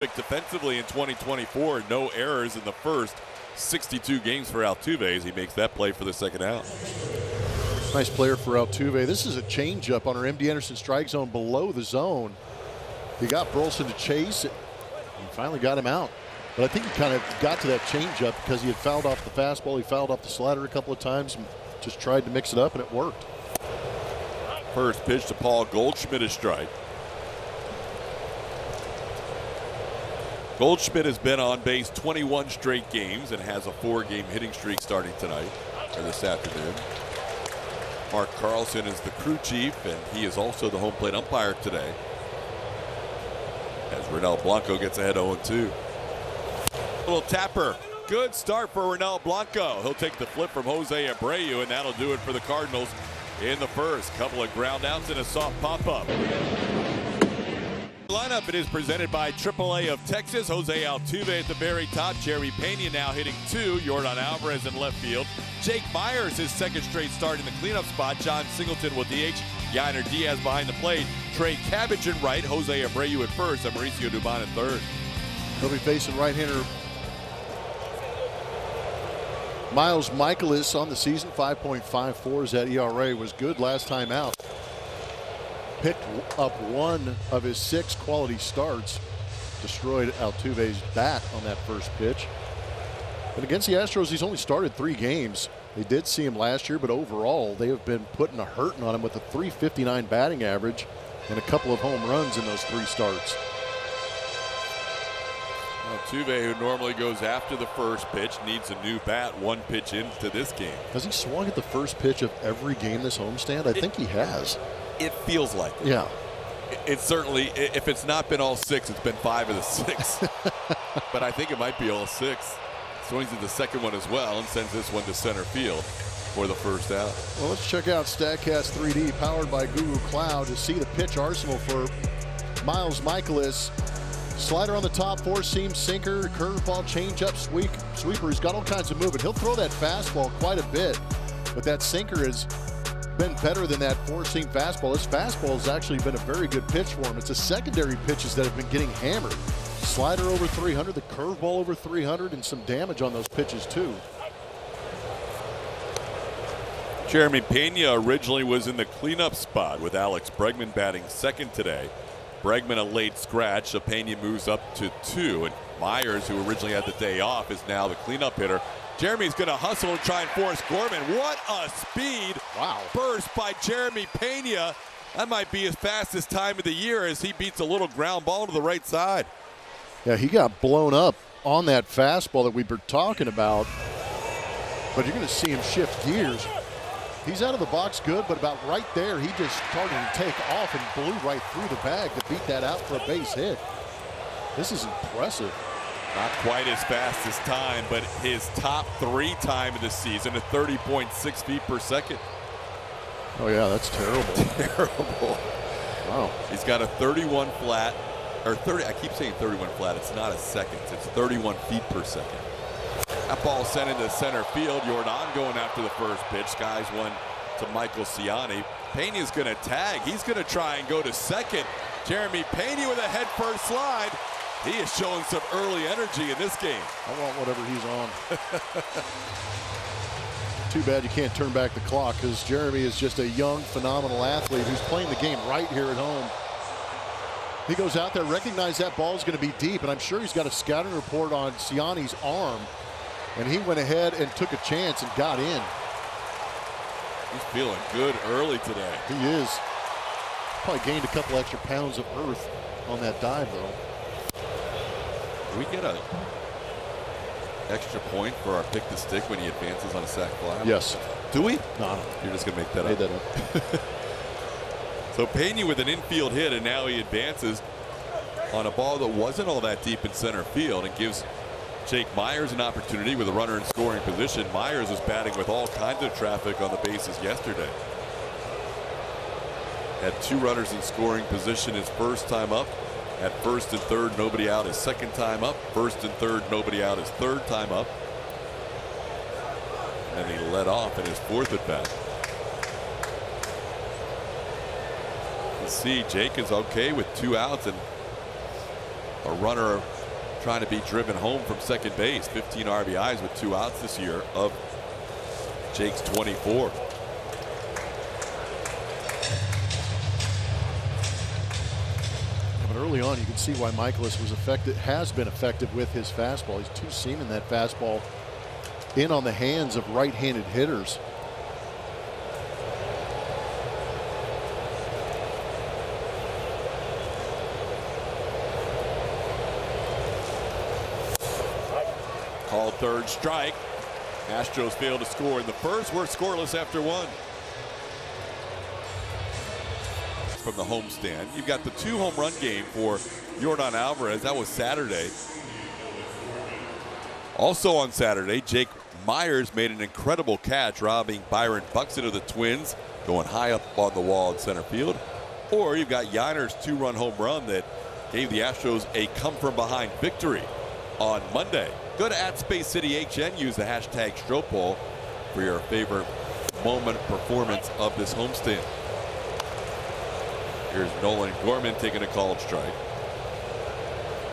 Defensively in 2024, no errors in the first 62 games for Altuve as he makes that play for the second out. Nice player for Altuve. This is a changeup on our MD Anderson strike zone below the zone. He got Burleson to chase it and finally got him out. But I think he kind of got to that changeup because he had fouled off the fastball. He fouled off the slider a couple of times and just tried to mix it up, and it worked. First pitch to Paul Goldschmidt is strike. Goldschmidt has been on base 21 straight games and has a 4-game hitting streak starting tonight or this afternoon. Mark Carlson is the crew chief, and he is also the home plate umpire today. As Ronel Blanco gets ahead 0-2. Little tapper. Good start for Ronel Blanco. He'll take the flip from Jose Abreu, and that'll do it for the Cardinals in the first. Couple of ground outs and a soft pop-up. Lineup, it is presented by AAA of Texas. Jose Altuve at the very top. Jeremy Pena now hitting 2. Yordan Alvarez in left field. Jake Myers, his second straight start in the cleanup spot. John Singleton will DH. Yainer Diaz behind the plate. Trey Cabbage in right. Jose Abreu at first. And Mauricio Dubon at third. He'll be facing right-hander Miles Michaelis on the season. 5.54 is that ERA. Was good last time out. Picked up one of his 6 quality starts. Destroyed Altuve's bat on that first pitch. And against the Astros, he's only started 3 games. They did see him last year, but overall, they have been putting a hurting on him with a .359 batting average and a couple of home runs in those 3 starts. Altuve, who normally goes after the first pitch, needs a new bat 1 pitch into this game. Has he swung at the first pitch of every game this homestand? I think he has. It feels like it. Yeah. It's certainly, if it's not been all 6, it's been 5 of the 6. But I think it might be all 6. Swings at the second one as well and sends this one to center field for the first out. Well, let's check out StatCast 3D, powered by Google Cloud, to see the pitch arsenal for Miles Michaelis. Slider on the top, 4-seam sinker, curveball, changeup, sweeper. He's got all kinds of movement. He'll throw that fastball quite a bit, but that sinker has been better than that 4-seam fastball. His fastball has actually been a very good pitch for him. It's the secondary pitches that have been getting hammered. Slider over 300, the curveball over 300, and some damage on those pitches too. Jeremy Pena originally was in the cleanup spot with Alex Bregman batting second today. Bregman a late scratch, so Pena moves up to 2, and Myers, who originally had the day off, is now the cleanup hitter. Jeremy's going to hustle and try and force Gorman. What a speed burst by Jeremy Pena. That might be his fastest time of the year as he beats a little ground ball to the right side. Yeah, he got blown up on that fastball that we were talking about, but you're going to see him shift gears. He's out of the box good, but about right there, he just started to take off and blew right through the bag to beat that out for a base hit. This is impressive. Not quite as fast as time, but his top 3 time of the season at 30.6 feet per second. Oh yeah, that's terrible. Terrible. Wow. He's got a 31 flat, or 30, I keep saying 31 flat, it's not a second, it's 31 feet per second. That ball sent into center field. Yordan going after the first pitch. Skies one to Michael Ciani. Pena's going to tag. He's going to try and go to second. Jeremy Pena with a head first slide. He is showing some early energy in this game. I want whatever he's on. Too bad you can't turn back the clock, because Jeremy is just a young, phenomenal athlete who's playing the game right here at home. He goes out there, recognized that ball is going to be deep, and I'm sure he's got a scouting report on Ciani's arm. And he went ahead and took a chance and got in. He's feeling good early today. He is. Probably gained a couple extra pounds of earth on that dive, though. We get a extra point for our pick the stick when he advances on a sac fly? Yes. Do we? No. You're just going to make that up. Made that up. So Pena with an infield hit, and now he advances on a ball that wasn't all that deep in center field and gives Jake Myers an opportunity with a runner in scoring position. Myers was batting with all kinds of traffic on the bases yesterday. Had 2 runners in scoring position his first time up. At first and third, nobody out his second time up. First and third, nobody out his third time up. And he led off in his 4th at bat. You see, Jake is okay with 2 outs, and a runner trying to be driven home from second base. 15 RBIs with 2 outs this year of Jake's 24. But early on, you can see why Michaelis has been effective with his fastball. He's two-seaming that fastball in on the hands of right-handed hitters. Called third strike. Astros failed to score in the first. We're scoreless after 1. From the homestand, you've got the 2 home run game for Yordan Alvarez. That was Saturday. Also on Saturday, Jake Myers made an incredible catch, robbing Byron Buxton of the Twins, going high up on the wall in center field. Or you've got Yiner's 2-run home run that gave the Astros a come-from-behind victory on Monday. Go to @SpaceCityHN, use the hashtag StroPoll for your favorite moment performance of this homestand. Here's Nolan Gorman taking a called strike.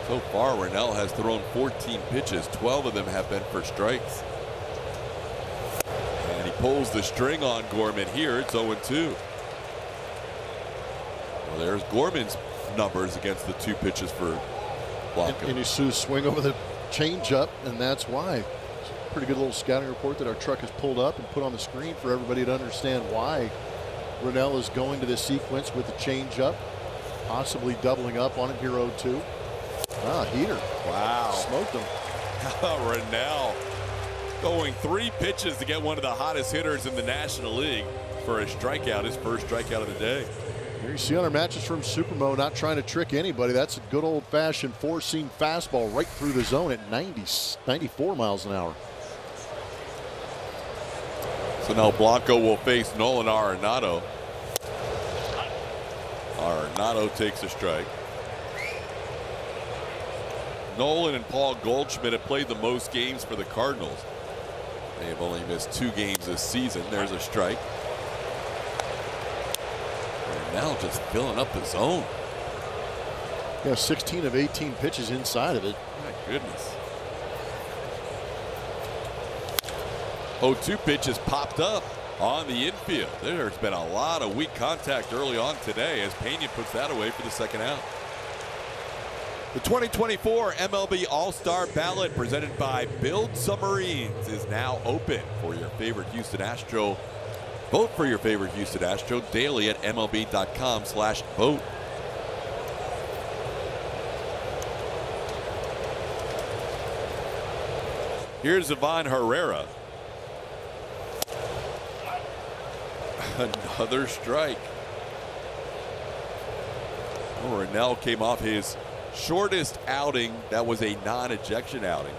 So far, Rennell has thrown 14 pitches. 12 of them have been for strikes. And he pulls the string on Gorman here. It's 0-2. Well, there's Gorman's numbers against the 2 pitches for Blanco. And you see swing over the changeup, and that's why. It's a pretty good little scouting report that our truck has pulled up and put on the screen for everybody to understand why Rennell is going to this sequence with the changeup, possibly doubling up on it here. 0-2. Heater. Wow. Smoked him. Rennell going 3 pitches to get one of the hottest hitters in the National League for a strikeout, his first strikeout of the day. Here you see on our matches from Supermo, not trying to trick anybody. That's a good old-fashioned 4-seam fastball right through the zone at 94 miles an hour. So now Blanco will face Nolan Arenado. Arenado takes a strike. Nolan and Paul Goldschmidt have played the most games for the Cardinals. They have only missed 2 games this season. There's a strike. And now just filling up the zone. Yeah, 16 of 18 pitches inside of it. My goodness. 0-2 pitches popped up on the infield. There's been a lot of weak contact early on today as Pena puts that away for the second out. The 2024 MLB All-Star Ballot presented by Build Submarines is now open for your favorite Houston Astro. Vote for your favorite Houston Astro daily at MLB.com/vote. Here's Ivan Herrera. Another strike. Rennell came off his shortest outing. That was a non-ejection outing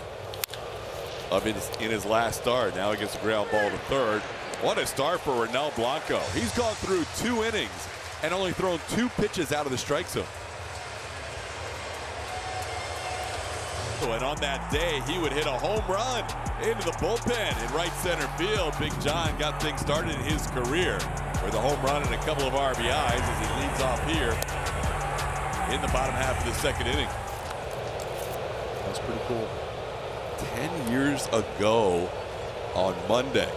in his last start. Now he gets a ground ball to third. What a start for Rennell Blanco. He's gone through 2 innings and only thrown 2 pitches out of the strike zone. And on that day, he would hit a home run into the bullpen in right center field. Big John got things started in his career with a home run and a couple of RBIs as he leads off here in the bottom half of the second inning. That's pretty cool. 10 years ago on Monday.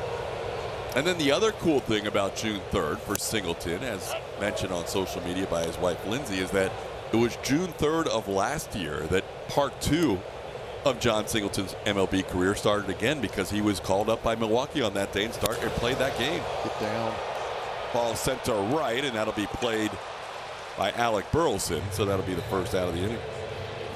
And then the other cool thing about June 3rd for Singleton, as mentioned on social media by his wife Lindsay, is that it was June 3rd of last year that part 2 of John Singleton's MLB career started again, because he was called up by Milwaukee on that day and played that game. Get down. Ball sent to right, and that'll be played by Alec Burleson. So that'll be the first out of the inning.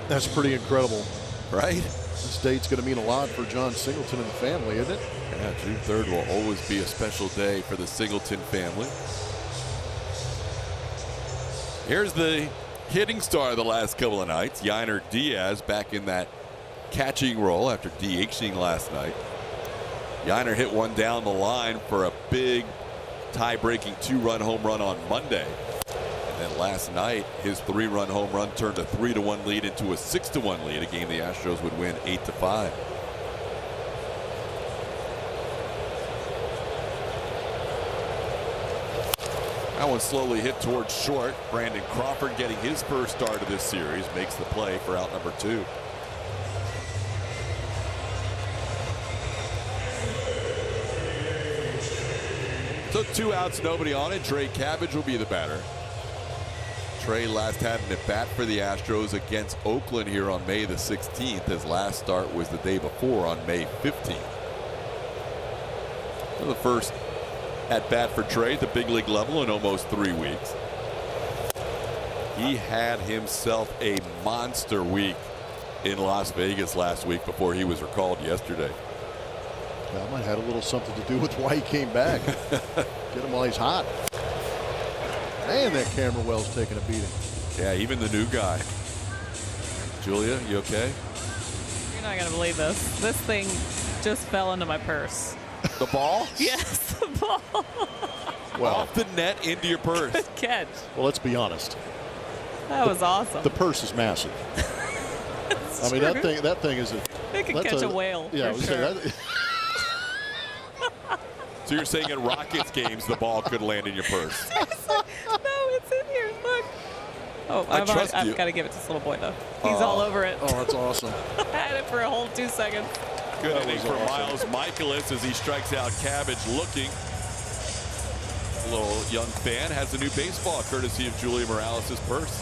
That's pretty incredible. Right? This date's going to mean a lot for John Singleton and the family, isn't it? Yeah, June 3rd will always be a special day for the Singleton family. Here's the hitting star of the last couple of nights, Yainer Diaz, back in that catching role after DHing last night. Yainer hit one down the line for a big tie-breaking 2-run home run on Monday. And then last night, his 3-run home run turned a 3-1 lead into a 6-1 lead, a game the Astros would win 8-5. That one slowly hit towards short. Brandon Crawford getting his first start of this series makes the play for out number 2. So 2 outs, nobody on it. Trey Cabbage will be the batter. Trey last had an at-bat for the Astros against Oakland here on May the 16th. His last start was the day before on May 15th. So the first at-bat for Trey at the big league level in almost 3 weeks. He had himself a monster week in Las Vegas last week before he was recalled yesterday. That might have had a little something to do with why he came back. Get him while he's hot. And that camera well's taking a beating. Yeah, even the new guy. Julia, you okay? You're not going to believe this. This thing just fell into my purse. The ball? Yes, the ball. Well, off the net into your purse. Good catch. Well, let's be honest. That was awesome. The purse is massive. I mean, that thing is a. It could catch a whale. Yeah, I for was sure. saying that. So you're saying in Rockets games the ball could land in your purse? No, it's in here. Look. Oh, I've got to give it to this little boy, though. He's all over it. Oh, that's awesome. I had it for a whole 2 seconds. Good inning for Miles Michaelis as he strikes out Cabbage looking. A little young fan has a new baseball courtesy of Julia Morales' purse.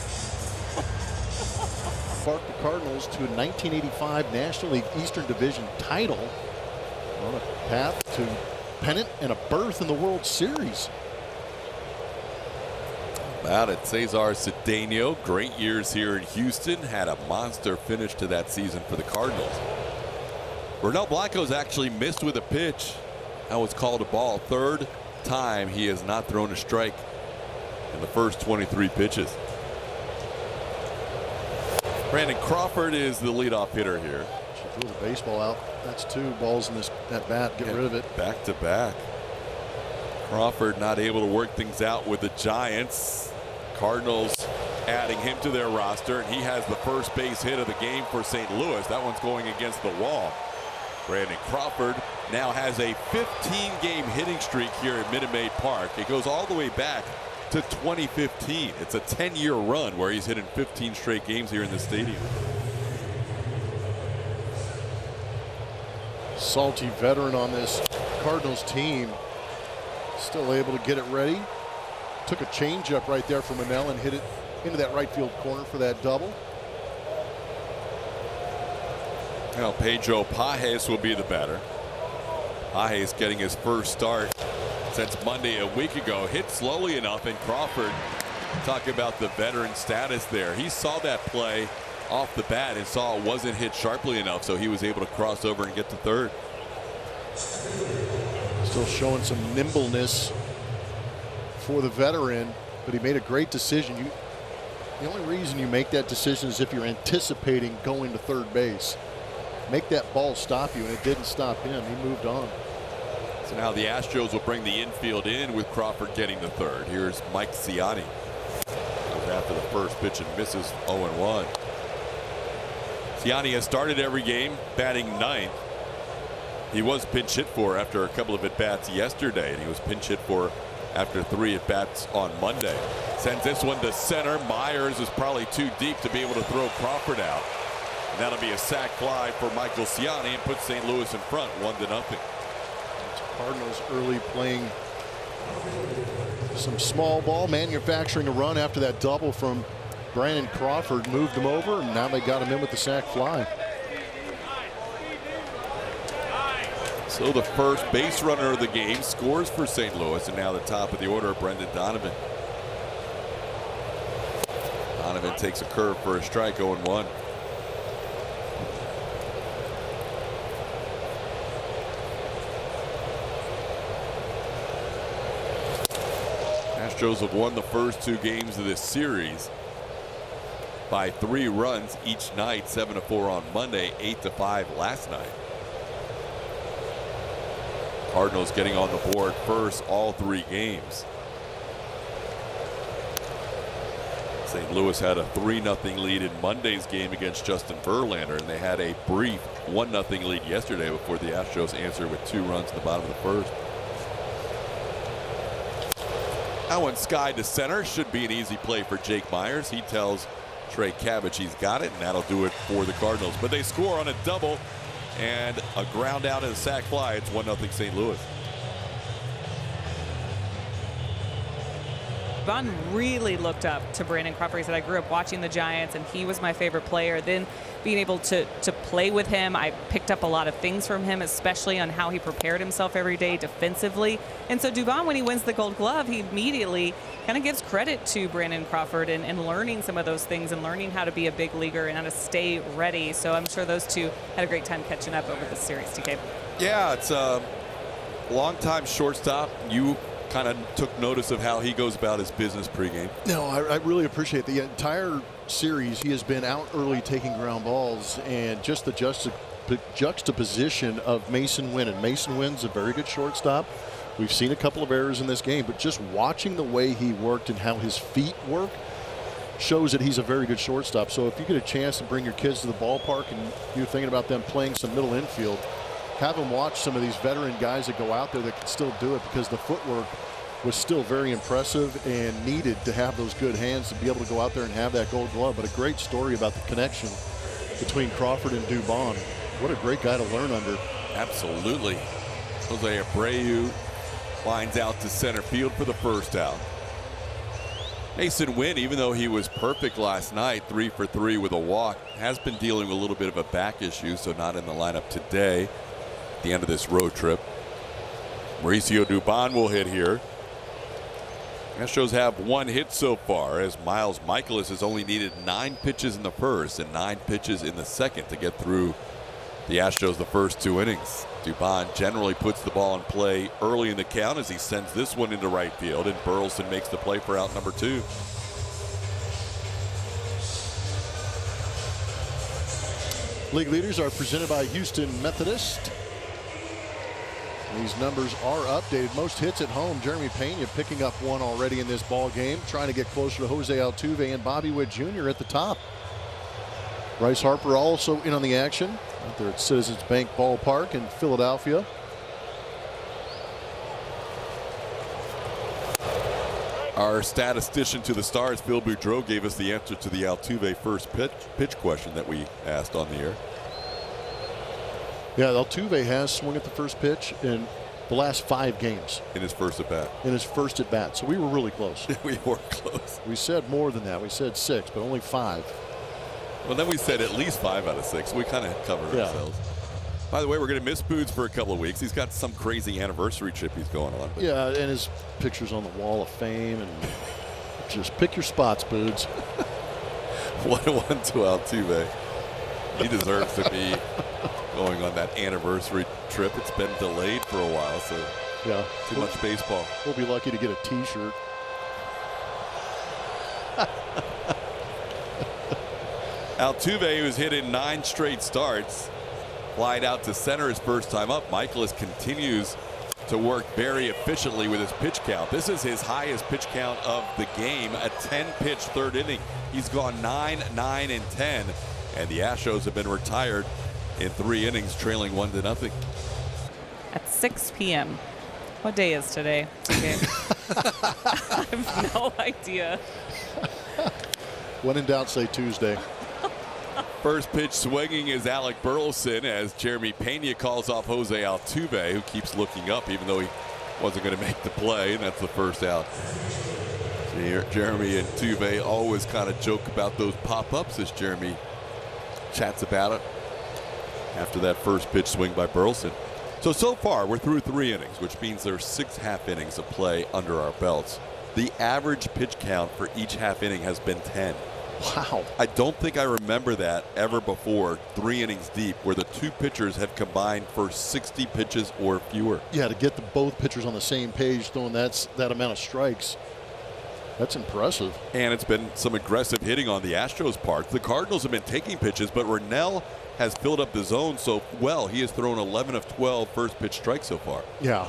Sparked the Cardinals to a 1985 National League Eastern Division title on a path to pennant and a berth in the World Series. Out at Cesar Cedeno, great years here in Houston, had a monster finish to that season for the Cardinals. Bernal Blanco's actually missed with a pitch. That was called a ball. 3rd time he has not thrown a strike in the first 23 pitches. Brandon Crawford is the leadoff hitter here. She threw the baseball out. That's 2 balls in that bat. Get rid of it. Back to back. Crawford not able to work things out with the Giants. Cardinals adding him to their roster, and he has the first base hit of the game for St. Louis. That one's going against the wall. Brandon Crawford now has a 15-game hitting streak here at Minute Maid Park. It goes all the way back to 2015. It's a 10-year run where he's hitting 15 straight games here in the stadium. Salty veteran on this Cardinals team. Still able to get it ready. Took a changeup right there from Manel and hit it into that right field corner for that double. Now Pedro Pajes will be the batter. Pajes getting his first start since Monday a week ago. Hit slowly enough, and Crawford, talk about the veteran status there. He saw that play off the bat and saw it wasn't hit sharply enough, so he was able to cross over and get to 3rd. Still showing some nimbleness for the veteran, but he made a great decision. The only reason you make that decision is if you're anticipating going to 3rd base. Make that ball stop you, and it didn't stop him. He moved on. So now the Astros will bring the infield in with Crawford getting the 3rd. Here's Mike Ciani. Goes after the first pitch and misses 0-1. Ciani has started every game, batting 9th. He was pinch hit for after a couple of at-bats yesterday, and he was pinch hit for after 3 at-bats on Monday. Sends this one to center. Myers is probably too deep to be able to throw Crawford out. And that'll be a sac fly for Michael Ciani and puts St. Louis in front 1-0. Cardinals early playing some small ball, manufacturing a run after that double from Brandon Crawford. Moved him over, and now they got him in with the sac fly. So the first base runner of the game scores for St. Louis, and now the top of the order, Brendan Donovan. Donovan takes a curve for a strike, 0-1. Astros have won the first 2 games of this series by 3 runs each night, 7-4 on Monday, 8-5 last night. Cardinals getting on the board first all 3 games. St. Louis had a 3-0 lead in Monday's game against Justin Verlander, and they had a brief 1-0 lead yesterday before the Astros answered with 2 runs in the bottom of the first. That one skied to center. Should be an easy play for Jake Myers. He tells Trey Cabbage he's got it, and that'll do it for the Cardinals. But they score on a double and a ground out and a sac fly. It's 1-0 St. Louis. Vaughn really looked up to Brandon Crawford. He said, I grew up watching the Giants, and he was my favorite player. Then being able to play with him, I picked up a lot of things from him, especially on how he prepared himself every day defensively. And so Dubon, when he wins the Gold Glove, he immediately kind of gives credit to Brandon Crawford and learning some of those things and learning how to be a big leaguer and how to stay ready. So I'm sure those two had a great time catching up over this series, TK. Yeah, it's a long-time shortstop. You kind of took notice of how he goes about his business pregame. No, I really appreciate the entire series. He has been out early taking ground balls, and just the juxtaposition of Mason Wynn. And Mason Wynn's a very good shortstop. We've seen a couple of errors in this game, but just watching the way he worked and how his feet work shows that he's a very good shortstop. So if you get a chance to bring your kids to the ballpark and you're thinking about them playing some middle infield, have them watch some of these veteran guys that go out there that can still do it, because the footwork was still very impressive and needed to have those good hands to be able to go out there and have that Gold Glove. But a great story about the connection between Crawford and Dubon. What a great guy to learn under. Absolutely. Jose Abreu lines out to center field for the first out. Mason Wynn, even though he was perfect last night, 3 for 3 with a walk, has been dealing with a little bit of a back issue, so not in the lineup today at the end of this road trip. Mauricio Dubon will hit here. Astros have 1 hit so far, as Miles Michaelis has only needed 9 pitches in the first and 9 pitches in the second to get through the Astros the first 2 innings. Dubon generally puts the ball in play early in the count as he sends this one into right field, and Burleson makes the play for out number 2. League leaders are presented by Houston Methodist. These numbers are updated. Most hits at home. Jeremy Pena picking up 1 already in this ball game, trying to get closer to Jose Altuve and Bobby Witt Jr. at the top. Bryce Harper also in on the action out there at Citizens Bank Ballpark in Philadelphia. Our statistician to the Stars, Phil Boudreau, gave us the answer to the Altuve first pitch question that we asked on the air. Yeah, Altuve has swung at the first pitch in the last 5 games. In his first at bat. In his first at bat. So we were really close. We were close. We said more than that. We said 6, but only 5. Well, then we said at least 5 out of 6. We kind of covered ourselves. By the way, we're going to miss Boots for a couple of weeks. He's got some crazy anniversary trip he's going on. Yeah, and his picture's on the Wall of Fame. And just pick your spots, Boots. 1-1 to Altuve. He deserves to be going on that anniversary trip. It's been delayed for a while, so yeah, too much baseball. We'll be lucky to get a T-shirt. Altuve, who's hit in 9 straight starts, flied out to center his first time up. Michaelis continues to work very efficiently with his pitch count. This is his highest pitch count of the game, a 10-pitch third inning. He's gone 9, 9, and 10, and the Astros have been retired in 3 innings, trailing 1-0. At 6 p.m. What day is today? Okay. I have no idea. When in doubt, say Tuesday. First pitch swinging is Alec Burleson as Jeremy Pena calls off Jose Altuve, who keeps looking up even though he wasn't going to make the play, and that's the first out. Jeremy and Altuve always kind of joke about those pop-ups as Jeremy chats about it after that first pitch swing by Burleson. So far we're through 3 innings, which means there's 6 half innings of play under our belts. The average pitch count for each half inning has been 10. Wow. I don't think I remember that ever before, 3 innings deep, where the 2 pitchers have combined for 60 pitches or fewer. Yeah, to get both pitchers on the same page throwing that amount of strikes. That's impressive. And it's been some aggressive hitting on the Astros' part. The Cardinals have been taking pitches, but Rennell has filled up the zone so well. He has thrown 11 of 12 first pitch strikes so far. Yeah.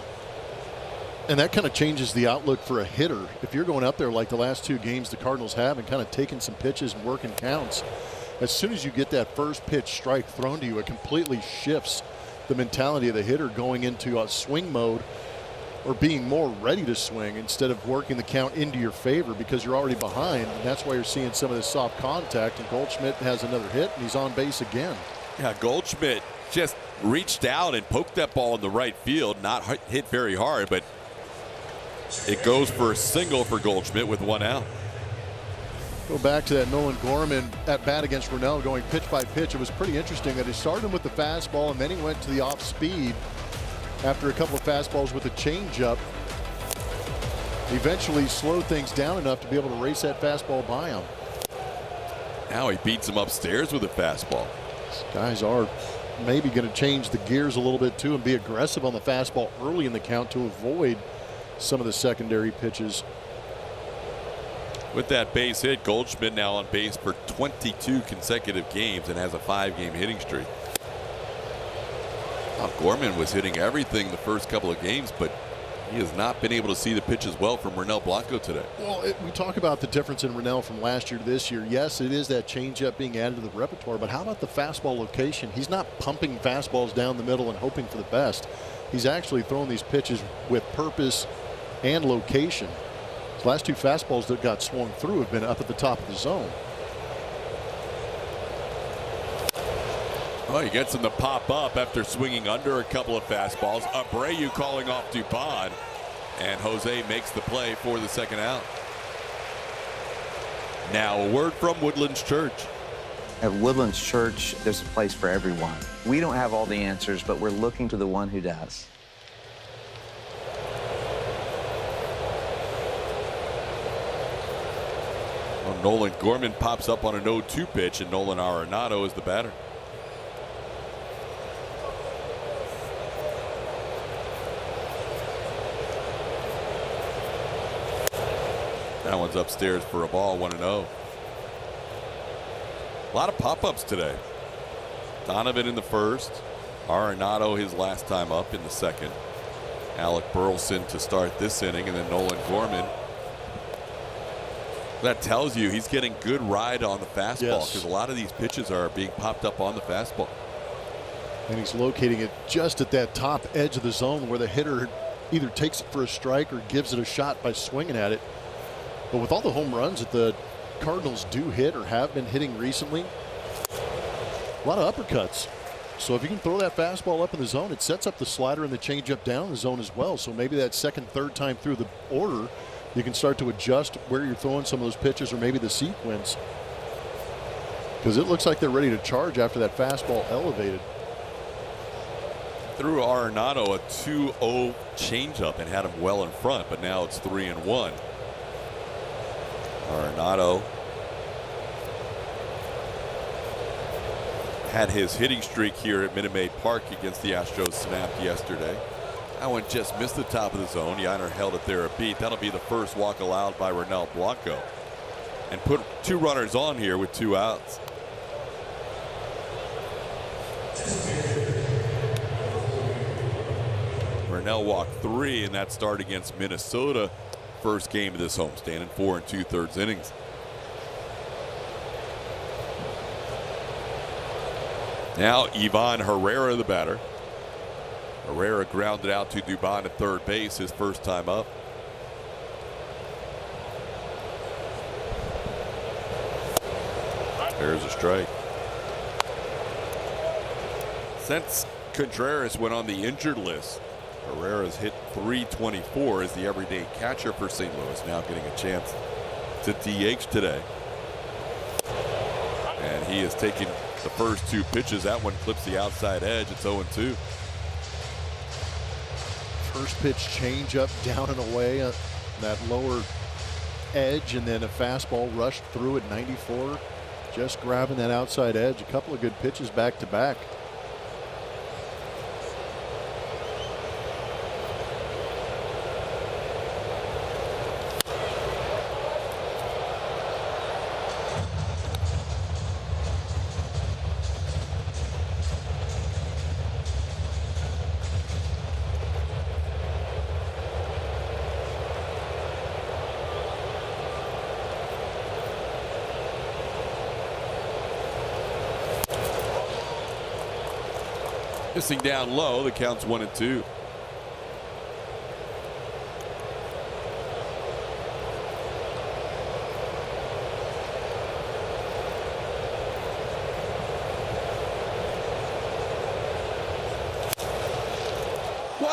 And that kind of changes the outlook for a hitter. If you're going up there like the last 2 games the Cardinals have and kind of taking some pitches and working counts, as soon as you get that first pitch strike thrown to you, it completely shifts the mentality of the hitter going into a swing mode. or being more ready to swing instead of working the count into your favor because you're already behind. And that's why you're seeing some of this soft contact. And Goldschmidt has another hit, and he's on base again. Yeah, Goldschmidt just reached out and poked that ball in the right field. Not hit very hard, but it goes for a single for Goldschmidt with 1 out. Go back to that Nolan Gorman at bat against Ronell, going pitch by pitch. It was pretty interesting that he started him with the fastball and then he went to the off speed after a couple of fastballs with a changeup. Eventually slowed things down enough to be able to race that fastball by him. Now he beats him upstairs with a fastball. These guys are maybe going to change the gears a little bit too and be aggressive on the fastball early in the count to avoid some of the secondary pitches. With that base hit, Goldschmidt now on base for 22 consecutive games and has a 5-game hitting streak. Now, Gorman was hitting everything the first couple of games, but he has not been able to see the pitches well from Ronell Blanco today. Well, we talk about the difference in Ronell from last year to this year. Yes, it is that changeup being added to the repertoire, but how about the fastball location? He's not pumping fastballs down the middle and hoping for the best. He's actually throwing these pitches with purpose and location. His last 2 fastballs that got swung through have been up at the top of the zone. Oh, he gets him to pop up after swinging under a couple of fastballs. Abreu calling off Dubon, and Jose makes the play for the 2nd out. Now a word from Woodlands Church. At Woodlands Church, there's a place for everyone. We don't have all the answers, but we're looking to the one who does. Well, Nolan Gorman pops up on an 0-2 pitch, and Nolan Arenado is the batter. That one's upstairs for a ball, 1-0. A lot of pop-ups today. Donovan in the first. Arenado his last time up in the second. Alec Burleson to start this inning, and then Nolan Gorman. That tells you he's getting good ride on the fastball because a lot of these pitches are being popped up on the fastball. And he's locating it just at that top edge of the zone where the hitter either takes it for a strike or gives it a shot by swinging at it. But with all the home runs that the Cardinals do hit or have been hitting recently, a lot of uppercuts. So if you can throw that fastball up in the zone, it sets up the slider and the changeup down in the zone as well. So maybe that second, third time through the order, you can start to adjust where you're throwing some of those pitches or maybe the sequence. Because it looks like they're ready to charge after that fastball elevated. Threw Arenado a 2-0 changeup and had him well in front, but now it's 3-1. Arenado had his hitting streak here at Minute Maid Park against the Astros snapped yesterday. That one just missed the top of the zone. Yainer held it there a beat. That'll be the first walk allowed by Ronell Blanco. And put 2 runners on here with 2 outs. Ronell walked 3 in that start against Minnesota. First game of this homestand in 4 2/3 innings. Now Ivan Herrera the batter. Herrera grounded out to Dubon at third base his first time up. There's a strike. Since Contreras went on the injured list, Herrera's hit .324 as the everyday catcher for St. Louis, now getting a chance to DH today. And he has taken the first 2 pitches. That one clips the outside edge. It's 0-2. First pitch changeup down and away on that lower edge, and then a fastball rushed through at 94, just grabbing that outside edge. A couple of good pitches back to back. Missing down low, the count's 1-2.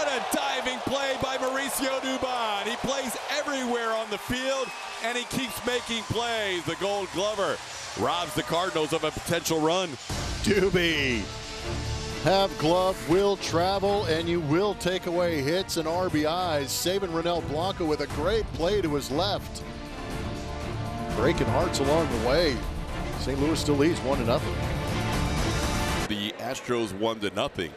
What a diving play by Mauricio Dubon. He plays everywhere on the field, and he keeps making plays. The Gold Glover robs the Cardinals of a potential run. Doobie. Have glove, will travel, and you will take away hits and RBIs. Saving Ronel Blanco with a great play to his left. Breaking hearts along the way. St. Louis still leads 1-0. The Astros 1-0.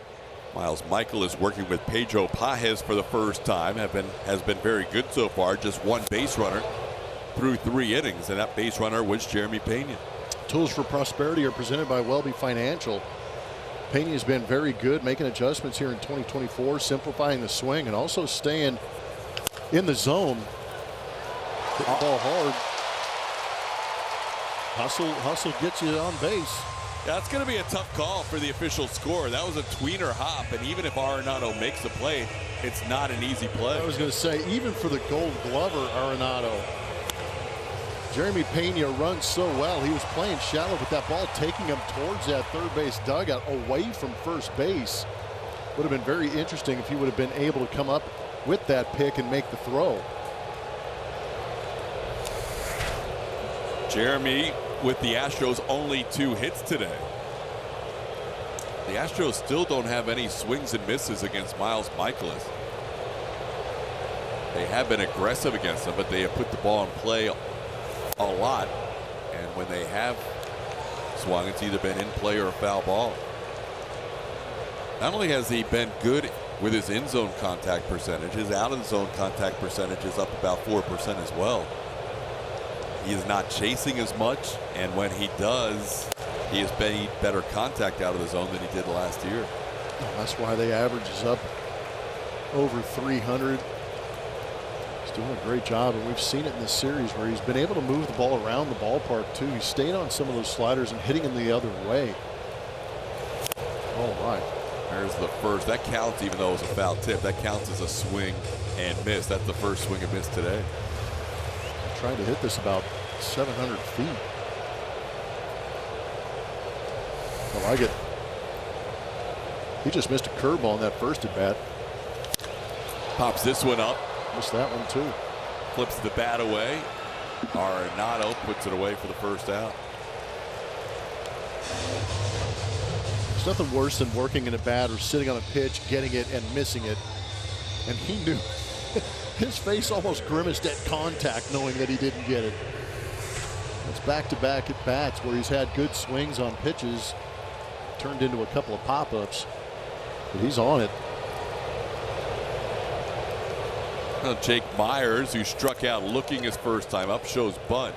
Miles Michaelis working with Pedro Pajes for the first time has been very good so far. Just one base runner through 3 innings, and that base runner was Jeremy Pena. Tools for Prosperity are presented by Welby Financial. Pena has been very good, making adjustments here in 2024, simplifying the swing and also staying in the zone. Hitting the ball hard. Hustle gets you on base. That's going to be a tough call for the official score. That was a tweener hop, and even if Arenado makes the play, it's not an easy play. I was going to say, even for the Gold Glover, Arenado. Jeremy Pena runs so well. He was playing shallow, but that ball taking him towards that third base dugout away from first base. Would have been very interesting if he would have been able to come up with that pick and make the throw. Jeremy with the Astros only 2 hits today. The Astros still don't have any swings and misses against Miles Michaelis. They have been aggressive against him, but they have put the ball in play a lot, and when they have swung, it's either been in play or a foul ball. Not only has he been good with his in zone contact percentage, his out of the zone contact percentage is up about 4% as well. He is not chasing as much, and when he does, he has made better contact out of the zone than he did last year. That's why they averages up over 300. He's doing a great job, and we've seen it in this series where he's been able to move the ball around the ballpark too. He stayed on some of those sliders and hitting them the other way. All right. There's the first. That counts, even though it was a foul tip. That counts as a swing and miss. That's the first swing and miss today. Trying to hit this about 700 feet. I like it. He just missed a curveball on that first at bat. Pops this one up. Missed that one too. Flips the bat away. Arenado puts it away for the first out. There's nothing worse than working in a bat or sitting on a pitch, getting it and missing it. And he knew. His face almost grimaced at contact, knowing that he didn't get it. It's back-to-back at bats where he's had good swings on pitches, turned into a couple of pop-ups, but he's on it. Well, Jake Myers, who struck out looking his first time up, shows bunt.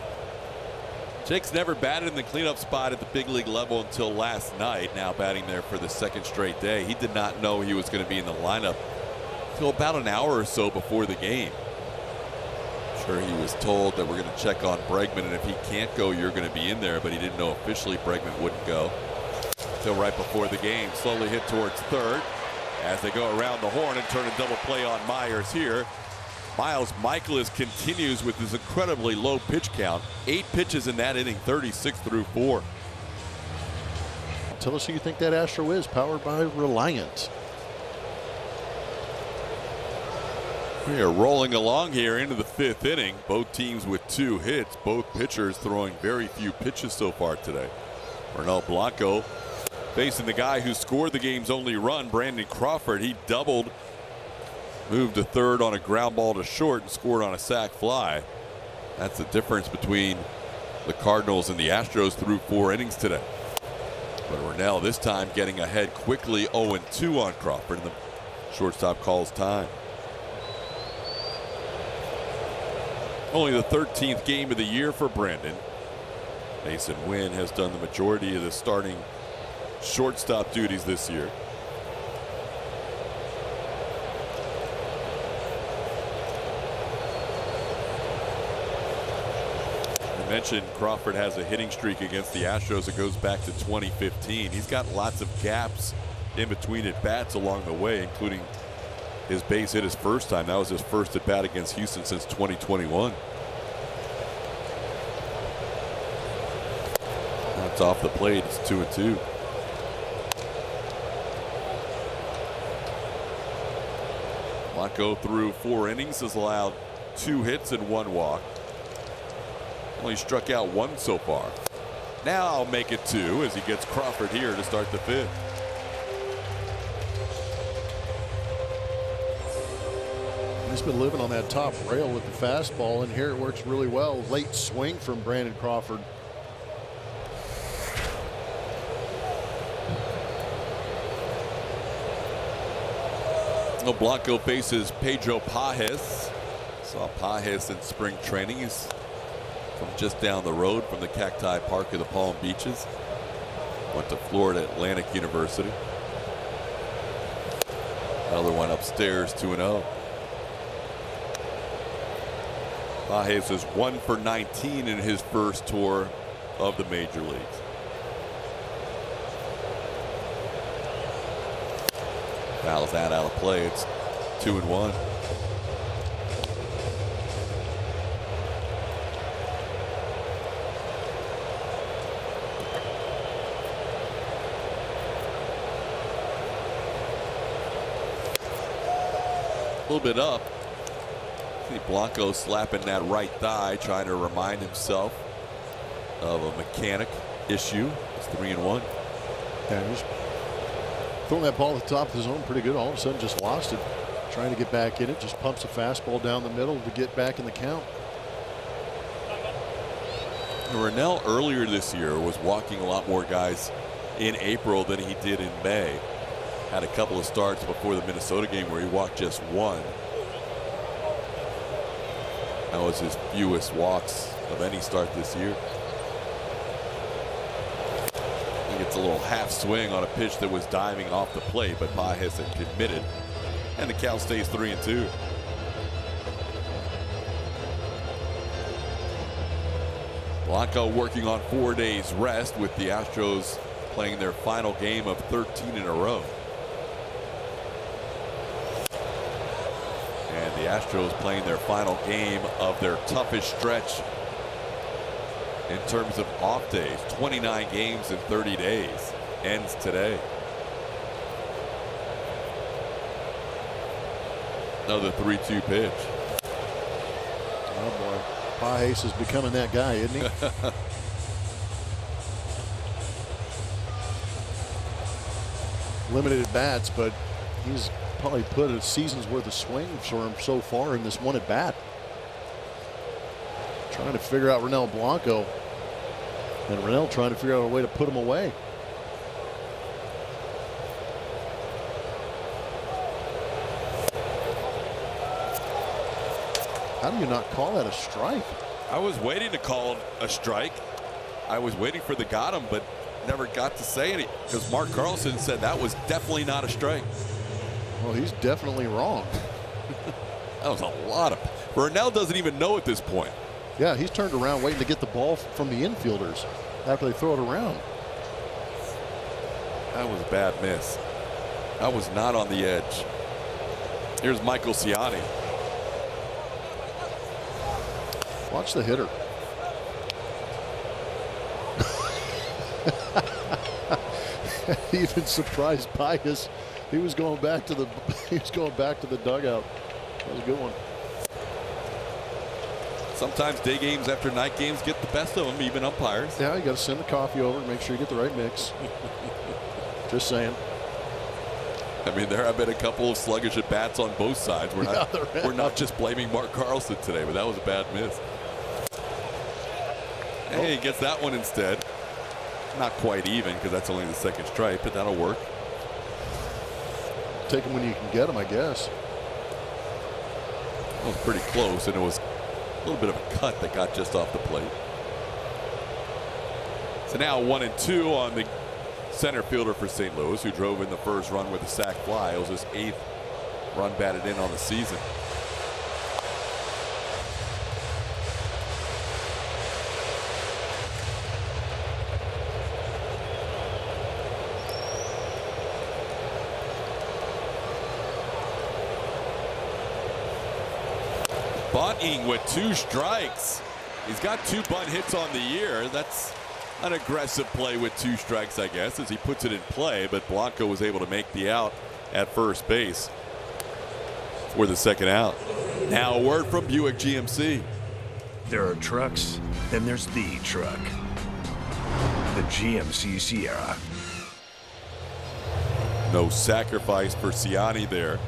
Jake's never batted in the cleanup spot at the big league level until last night. Now batting there for the 2nd straight day. He did not know he was going to be in the lineup until about an hour or so before the game. Sure, he was told that we're going to check on Bregman, and if he can't go, you're going to be in there, but he didn't know officially Bregman wouldn't go until right before the game. Slowly hit towards third as they go around the horn and turn a double play on Myers here. Miles Michaelis continues with his incredibly low pitch count. 8 pitches in that inning, 36 through 4. Tell us who you think that Astro is, powered by Reliant. We are rolling along here into the 5th inning. Both teams with 2 hits. Both pitchers throwing very few pitches so far today. Ronel Blanco facing the guy who scored the game's only run, Brandon Crawford. He doubled, moved to third on a ground ball to short, and scored on a sac fly. That's the difference between the Cardinals and the Astros through 4 innings today. But Ronel this time getting ahead quickly, 0-2 on Crawford, and the shortstop calls time. Only the 13th game of the year for Brandon. Mason Wynn has done the majority of the starting shortstop duties this year. I mentioned Crawford has a hitting streak against the Astros that goes back to 2015. He's got lots of gaps in between at bats along the way, including his base hit his first time. That was his first at bat against Houston since 2021. That's off the plate. It's 2-2. Blanco through 4 innings has allowed 2 hits and 1 walk. Only struck out 1 so far. Now I'll make it 2 as he gets Crawford here to start the 5th. He's been living on that top rail with the fastball, and here it works really well. Late swing from Brandon Crawford. Blanco faces Pedro Pages. Saw Pages in spring training. He's from just down the road from the Cacti Park of the Palm Beaches. Went to Florida Atlantic University. Another one upstairs, 2-0. Pages is 1 for 19 in his first tour of the major leagues. Fouls that out of play. It's 2-1. A little bit up. See Blanco slapping that right thigh, trying to remind himself of a mechanic issue. It's 3-1. Yeah, he's throwing that ball at the top of the zone pretty good. All of a sudden just lost it. Trying to get back in it. Just pumps a fastball down the middle to get back in the count. Rennell earlier this year was walking a lot more guys in April than he did in May. Had a couple of starts before the Minnesota game where he walked just 1. That was his fewest walks of any start this year. He gets a little half swing on a pitch that was diving off the plate, but Pages had committed, and the count stays 3-2. Blanco working on 4 days rest with the Astros playing their final game of 13 in a row. And the Astros playing their final game of their toughest stretch in terms of off days. 29 games in 30 days. Ends today. Another 3-2 pitch. Oh boy. Pages is becoming that guy, isn't he? Limited at bats, but he's probably put a season's worth of swings for him so far in this one at bat. Trying to figure out Rennell Blanco, and Rennell trying to figure out a way to put him away. How do you not call that a strike? I was waiting to call it a strike. I was waiting for the got him, but never got to say it because Mark Carlson said that was definitely not a strike. Well, he's definitely wrong. That was a lot of. Rennell doesn't even know at this point. Yeah, he's turned around waiting to get the ball from the infielders after they throw it around. That was a bad miss. I was not on the edge. Here's Michael Ciani. Watch the hitter. He even surprised Pages. He was going back to the dugout. That was a good one. Sometimes day games after night games get the best of them, even umpires. Yeah, you got to send the coffee over and make sure you get the right mix. Just saying. I mean, there have been a couple of sluggish at bats on both sides. We're not just blaming Mark Carlson today, but that was a bad miss. Hey, he gets that one instead. Not quite even because that's only the second strike, but that'll work. Take them when you can get them, I guess. That was pretty close, and it was a little bit of a cut that got just off the plate. So now 1-2 on the center fielder for St. Louis, who drove in the first run with a sac fly. It was his 8th run batted in on the season. Bunting with 2 strikes. He's got 2 bunt hits on the year. That's an aggressive play with 2 strikes, I guess, as he puts it in play, but Blanco was able to make the out at first base. for the second out. Now a word from Buick GMC. There are trucks, then there's the truck. The GMC Sierra. No sacrifice for Siani there.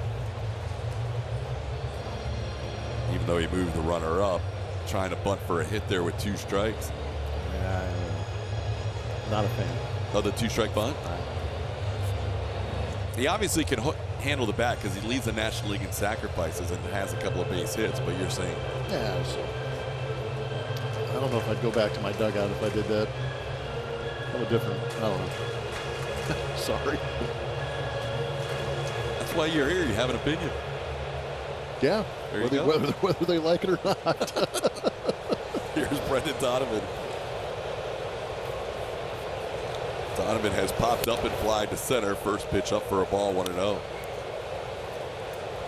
Even though he moved the runner up, trying to bunt for a hit there with 2 strikes. Yeah, not a fan. Another 2-strike bunt. He obviously can handle the bat because he leads the National League in sacrifices and has a couple of base hits, but you're saying. Yeah, I don't know if I'd go back to my dugout if I did that. I'm a different, I don't know. Sorry. That's why you're here. You have an opinion. Yeah, There you go. whether they like it or not. Here's Brendan Donovan. Donovan has popped up and flied to center. First pitch up for a ball, 1-0.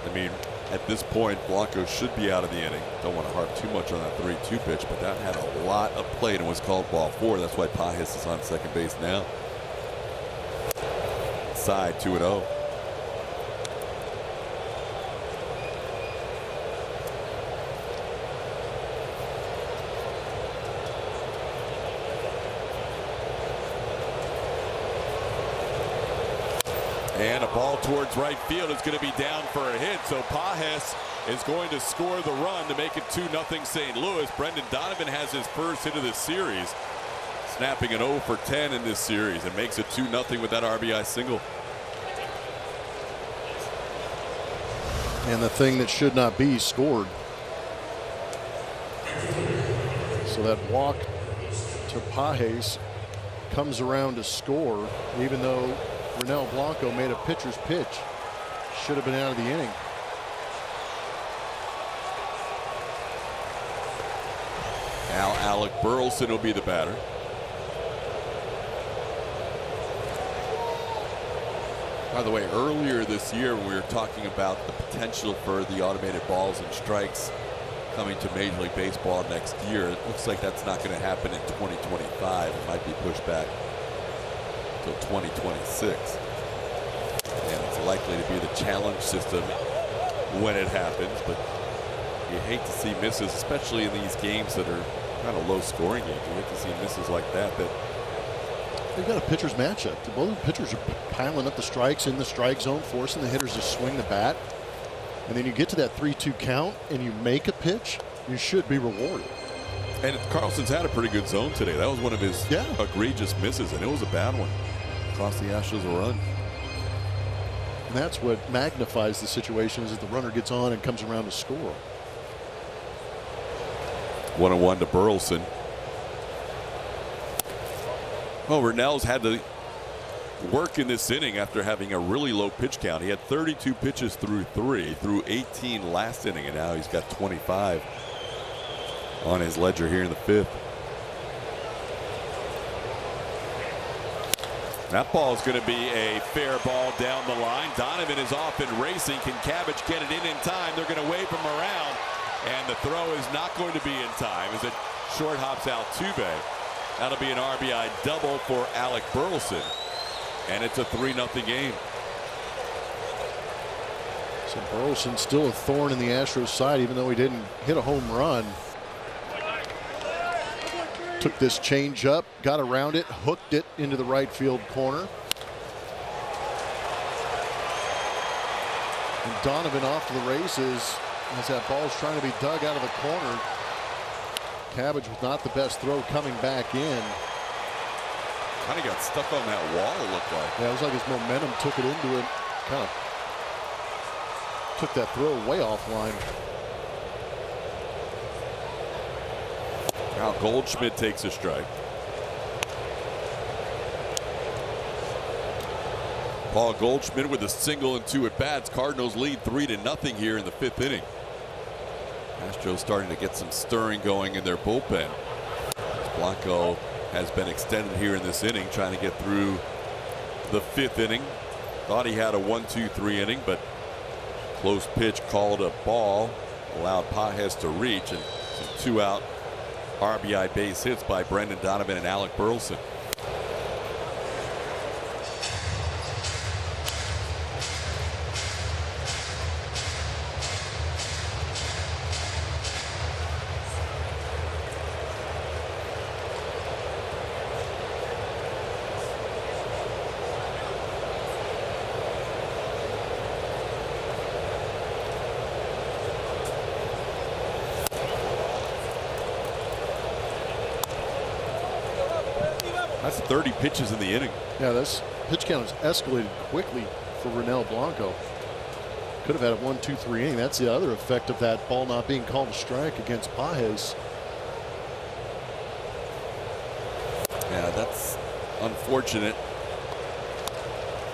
I mean, at this point, Blanco should be out of the inning. Don't want to harp too much on that 3-2 pitch, but that had a lot of play and was called ball 4. That's why Pajes is on second base now. Side 2-0. And a ball towards right field is going to be down for a hit. So Pajes is going to score the run to make it 2-0 St. Louis. Brendan Donovan has his first hit of the series, snapping an 0 for 10 in this series, and makes it 2-0 with that RBI single. And the thing that should not be scored. So that walk to Pajes comes around to score, even though Ronel Blanco made a pitcher's pitch. Should have been out of the inning. Now Alec Burleson will be the batter. By the way, earlier this year when we were talking about the potential for the automated balls and strikes coming to Major League Baseball next year, it looks like that's not going to happen in 2025. It might be pushed back until 2026. And it's likely to be the challenge system when it happens, but you hate to see misses, especially in these games that are kind of low scoring games. You hate to see misses like that. They've got a pitcher's matchup. Both the pitchers are piling up the strikes in the strike zone, forcing the hitters to swing the bat. And then you get to that 3-2 count and you make a pitch, you should be rewarded. And Carlson's had a pretty good zone today. That was one of his egregious misses, and it was a bad one. Cost the Astros a run. And that's what magnifies the situation, is that the runner gets on and comes around to score. 1-1 to Burleson. Well, Ronell's had to work in this inning after having a really low pitch count. He had 32 pitches through 3, through 18 last inning, and now he's got 25 on his ledger here in the 5th. That ball is going to be a fair ball down the line. Donovan is off and racing. Can Cabbage get it in time? They're going to wave him around, and the throw is not going to be in time as it short hops out Altuve. That'll be an RBI double for Alec Burleson, and it's a 3-0 game. So Burleson still a thorn in the Astros side, even though he didn't hit a home run. Took this change up, got around it, hooked it into the right field corner. And Donovan off to the races as that ball's trying to be dug out of the corner. Cabbage was not the best throw coming back in. Kind of got stuck on that wall, it looked like. Yeah, it was like his momentum took it into it. Kind of took that throw way offline. Now Goldschmidt takes a strike. Paul Goldschmidt with a single and 2 at-bats. Cardinals lead 3-0 here in the 5th inning. Astros starting to get some stirring going in their bullpen. Blanco has been extended here in this inning, trying to get through the 5th inning. Thought he had a 1-2-3 inning, but close pitch called a ball, allowed Pajes to reach, and some 2-out RBI base hits by Brendan Donovan and Alec Burleson. That's 30 pitches in the inning. Yeah, this pitch count has escalated quickly for Ronel Blanco. Could have had a 1-2-3 inning. That's the other effect of that ball not being called a strike against Pages. Yeah, that's unfortunate,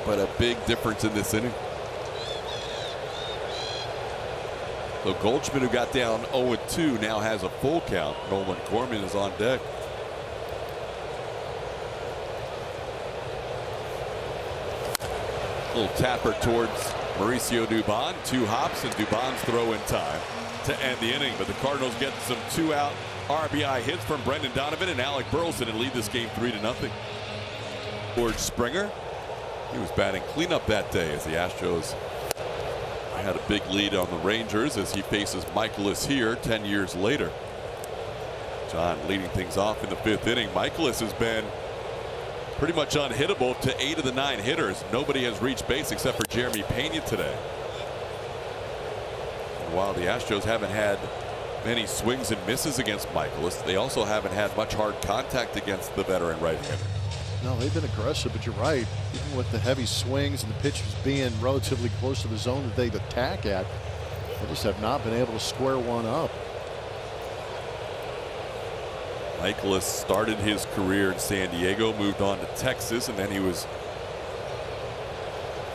but a big difference in this inning. So Goldschmidt, who got down 0-2, now has a full count. Nolan Gorman is on deck. Little tapper towards Mauricio Dubon. 2 hops, and Dubon's throw in time to end the inning. But the Cardinals get some 2-out RBI hits from Brendan Donovan and Alec Burleson and lead this game 3-0. George Springer, he was batting cleanup that day as the Astros had a big lead on the Rangers as he faces Michaelis here 10 years later. John leading things off in the 5th inning. Michaelis has been pretty much unhittable to 8 of the 9 hitters. Nobody has reached base except for Jeremy Pena today. And while the Astros haven't had many swings and misses against Michaelis, they also haven't had much hard contact against the veteran right-hander. No, they've been aggressive, but you're right. Even with the heavy swings and the pitches being relatively close to the zone that they attack at, they just have not been able to square one up. Michaelis started his career in San Diego, moved on to Texas, and then he was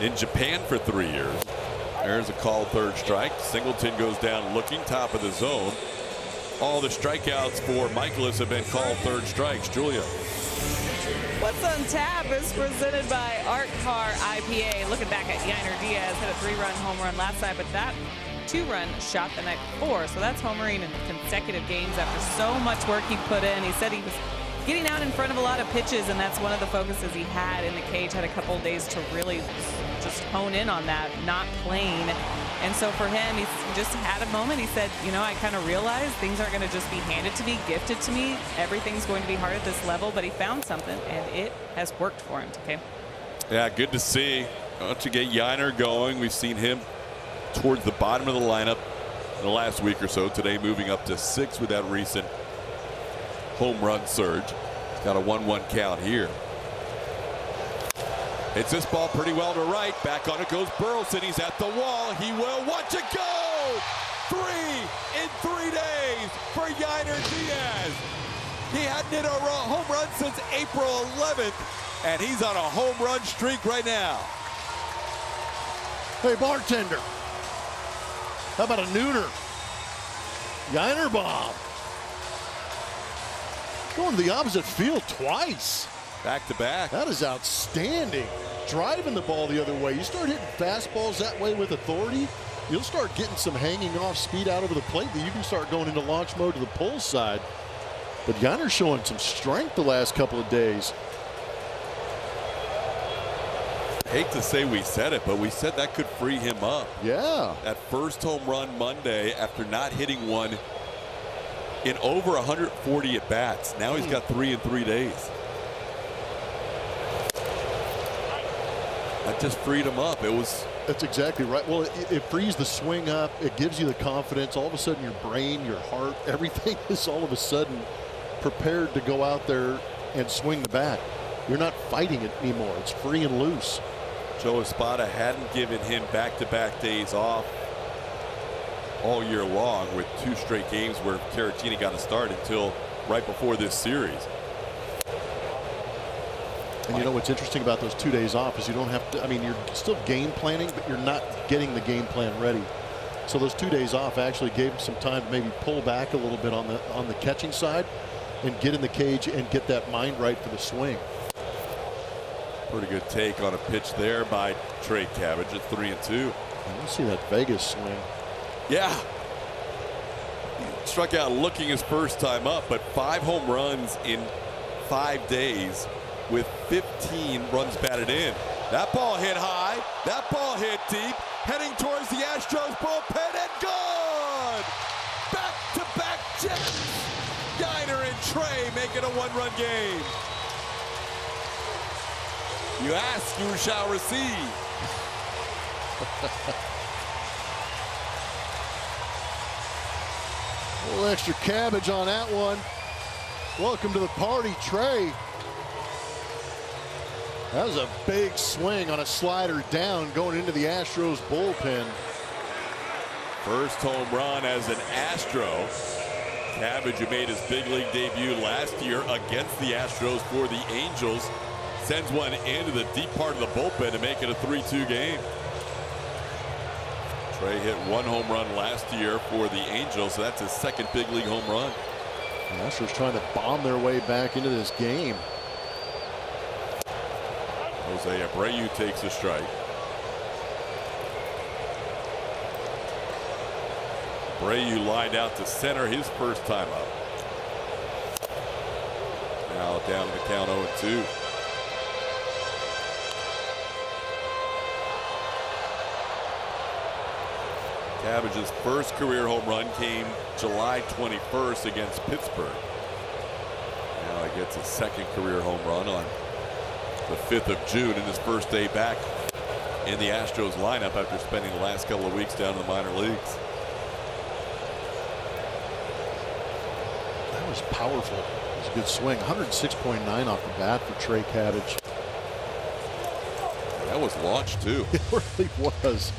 in Japan for 3 years. There's a called 3rd strike. Singleton goes down looking, top of the zone. All the strikeouts for Michaelis have been called 3rd strikes. Julia. What's on Tap is presented by Art Car IPA. Looking back at Yainer Diaz, hit a 3-run home run last night, but that 2-run shot the night before. So that's homering in consecutive games after so much work he put in. He said he was getting out in front of a lot of pitches, and that's one of the focuses he had in the cage. Had a couple of days to really just hone in on that, not playing. And so for him, he just had a moment. He said, you know, I kind of realized things aren't going to just be handed to me, gifted to me. Everything's going to be hard at this level, but he found something, and it has worked for him. Okay. Yeah, good to see. To get Yainer going, we've seen him towards the bottom of the lineup in the last week or so. Today moving up to 6 with that recent home run surge. He's got a 1-1 count here. Hits this ball pretty well to right. Back on it goes Burleson. He's at the wall. He will watch it go. 3 in 3 days for Yainer Diaz. He hadn't hit a home run since April 11th, and he's on a home run streak right now. Hey, bartender, how about a neuter? Yainer bomb. Going to the opposite field twice. Back to back. That is outstanding. Driving the ball the other way. You start hitting fastballs that way with authority, you'll start getting some hanging off speed out over the plate that you can start going into launch mode to the pull side. But Yainer's showing some strength the last couple of days. Hate to say we said it, but we said that could free him up. Yeah. That first home run Monday after not hitting one in over 140 at bats. Now he's got 3 in 3 days. That just freed him up. That's exactly right. Well, it frees the swing up. It gives you the confidence. All of a sudden, your brain, your heart, everything is all of a sudden prepared to go out there and swing the bat. You're not fighting it anymore. It's free and loose. Joe Espada hadn't given him back-to-back days off all year long with 2 straight games where Caratini got a start until right before this series. And you know what's interesting about those 2 days off is you don't have to, I mean, you're still game planning, but you're not getting the game plan ready. So those 2 days off actually gave him some time to maybe pull back a little bit on the catching side and get in the cage and get that mind right for the swing. Pretty good take on a pitch there by Trey Cabbage at 3-2. And we'll see that Vegas swing. Yeah. He struck out looking his first time up, but 5 home runs in 5 days with 15 runs batted in. That ball hit high. That ball hit deep. Heading towards the Astros bullpen and gone. Back-to-back jets. Yainer and Trey make it a 1-run game. You ask, you shall receive. A little extra cabbage on that one. Welcome to the party, Trey. That was a big swing on a slider down going into the Astros bullpen. First home run as an Astro. Cabbage, who made his big league debut last year against the Astros for the Angels, sends one into the deep part of the bullpen to make it a 3-2 game. Trey hit one home run last year for the Angels, so that's his second big league home run. The Astros trying to bomb their way back into this game. Jose Abreu takes a strike. Abreu lined out to center his first time up. Now down to the count 0-2. Cabbage's first career home run came July 21st against Pittsburgh. Now he gets his second career home run on the 5th of June in his first day back in the Astros lineup after spending the last couple of weeks down in the minor leagues. That was powerful. It was a good swing. 106.9 off the bat for Trey Cabbage. That was launched too. It really was.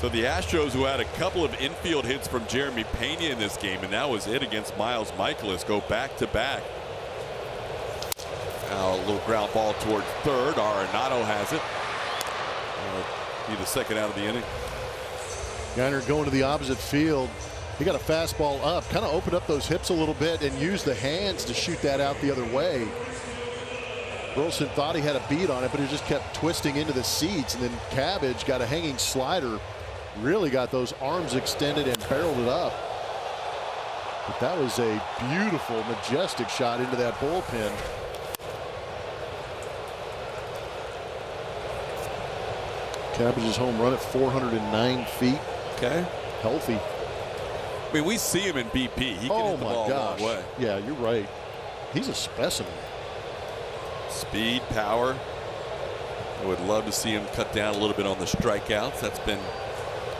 So the Astros, who had a couple of infield hits from Jeremy Pena in this game, and that was it against Miles Michaelis, go back to back. Now a little ground ball towards third. Arenado has it. Be the second out of the inning. Geiner going to the opposite field. He got a fastball up, kind of opened up those hips a little bit and used the hands to shoot that out the other way. Burleson thought he had a beat on it, but he just kept twisting into the seats, and then Cabbage got a hanging slider. Really got those arms extended and barreled it up. But that was a beautiful, majestic shot into that bullpen. Cabbage's home run at 409 feet. Okay. Healthy. I mean, we see him in BP. He can hit the ball a long way. Yeah, you're right. He's a specimen. Speed, power. I would love to see him cut down a little bit on the strikeouts. That's been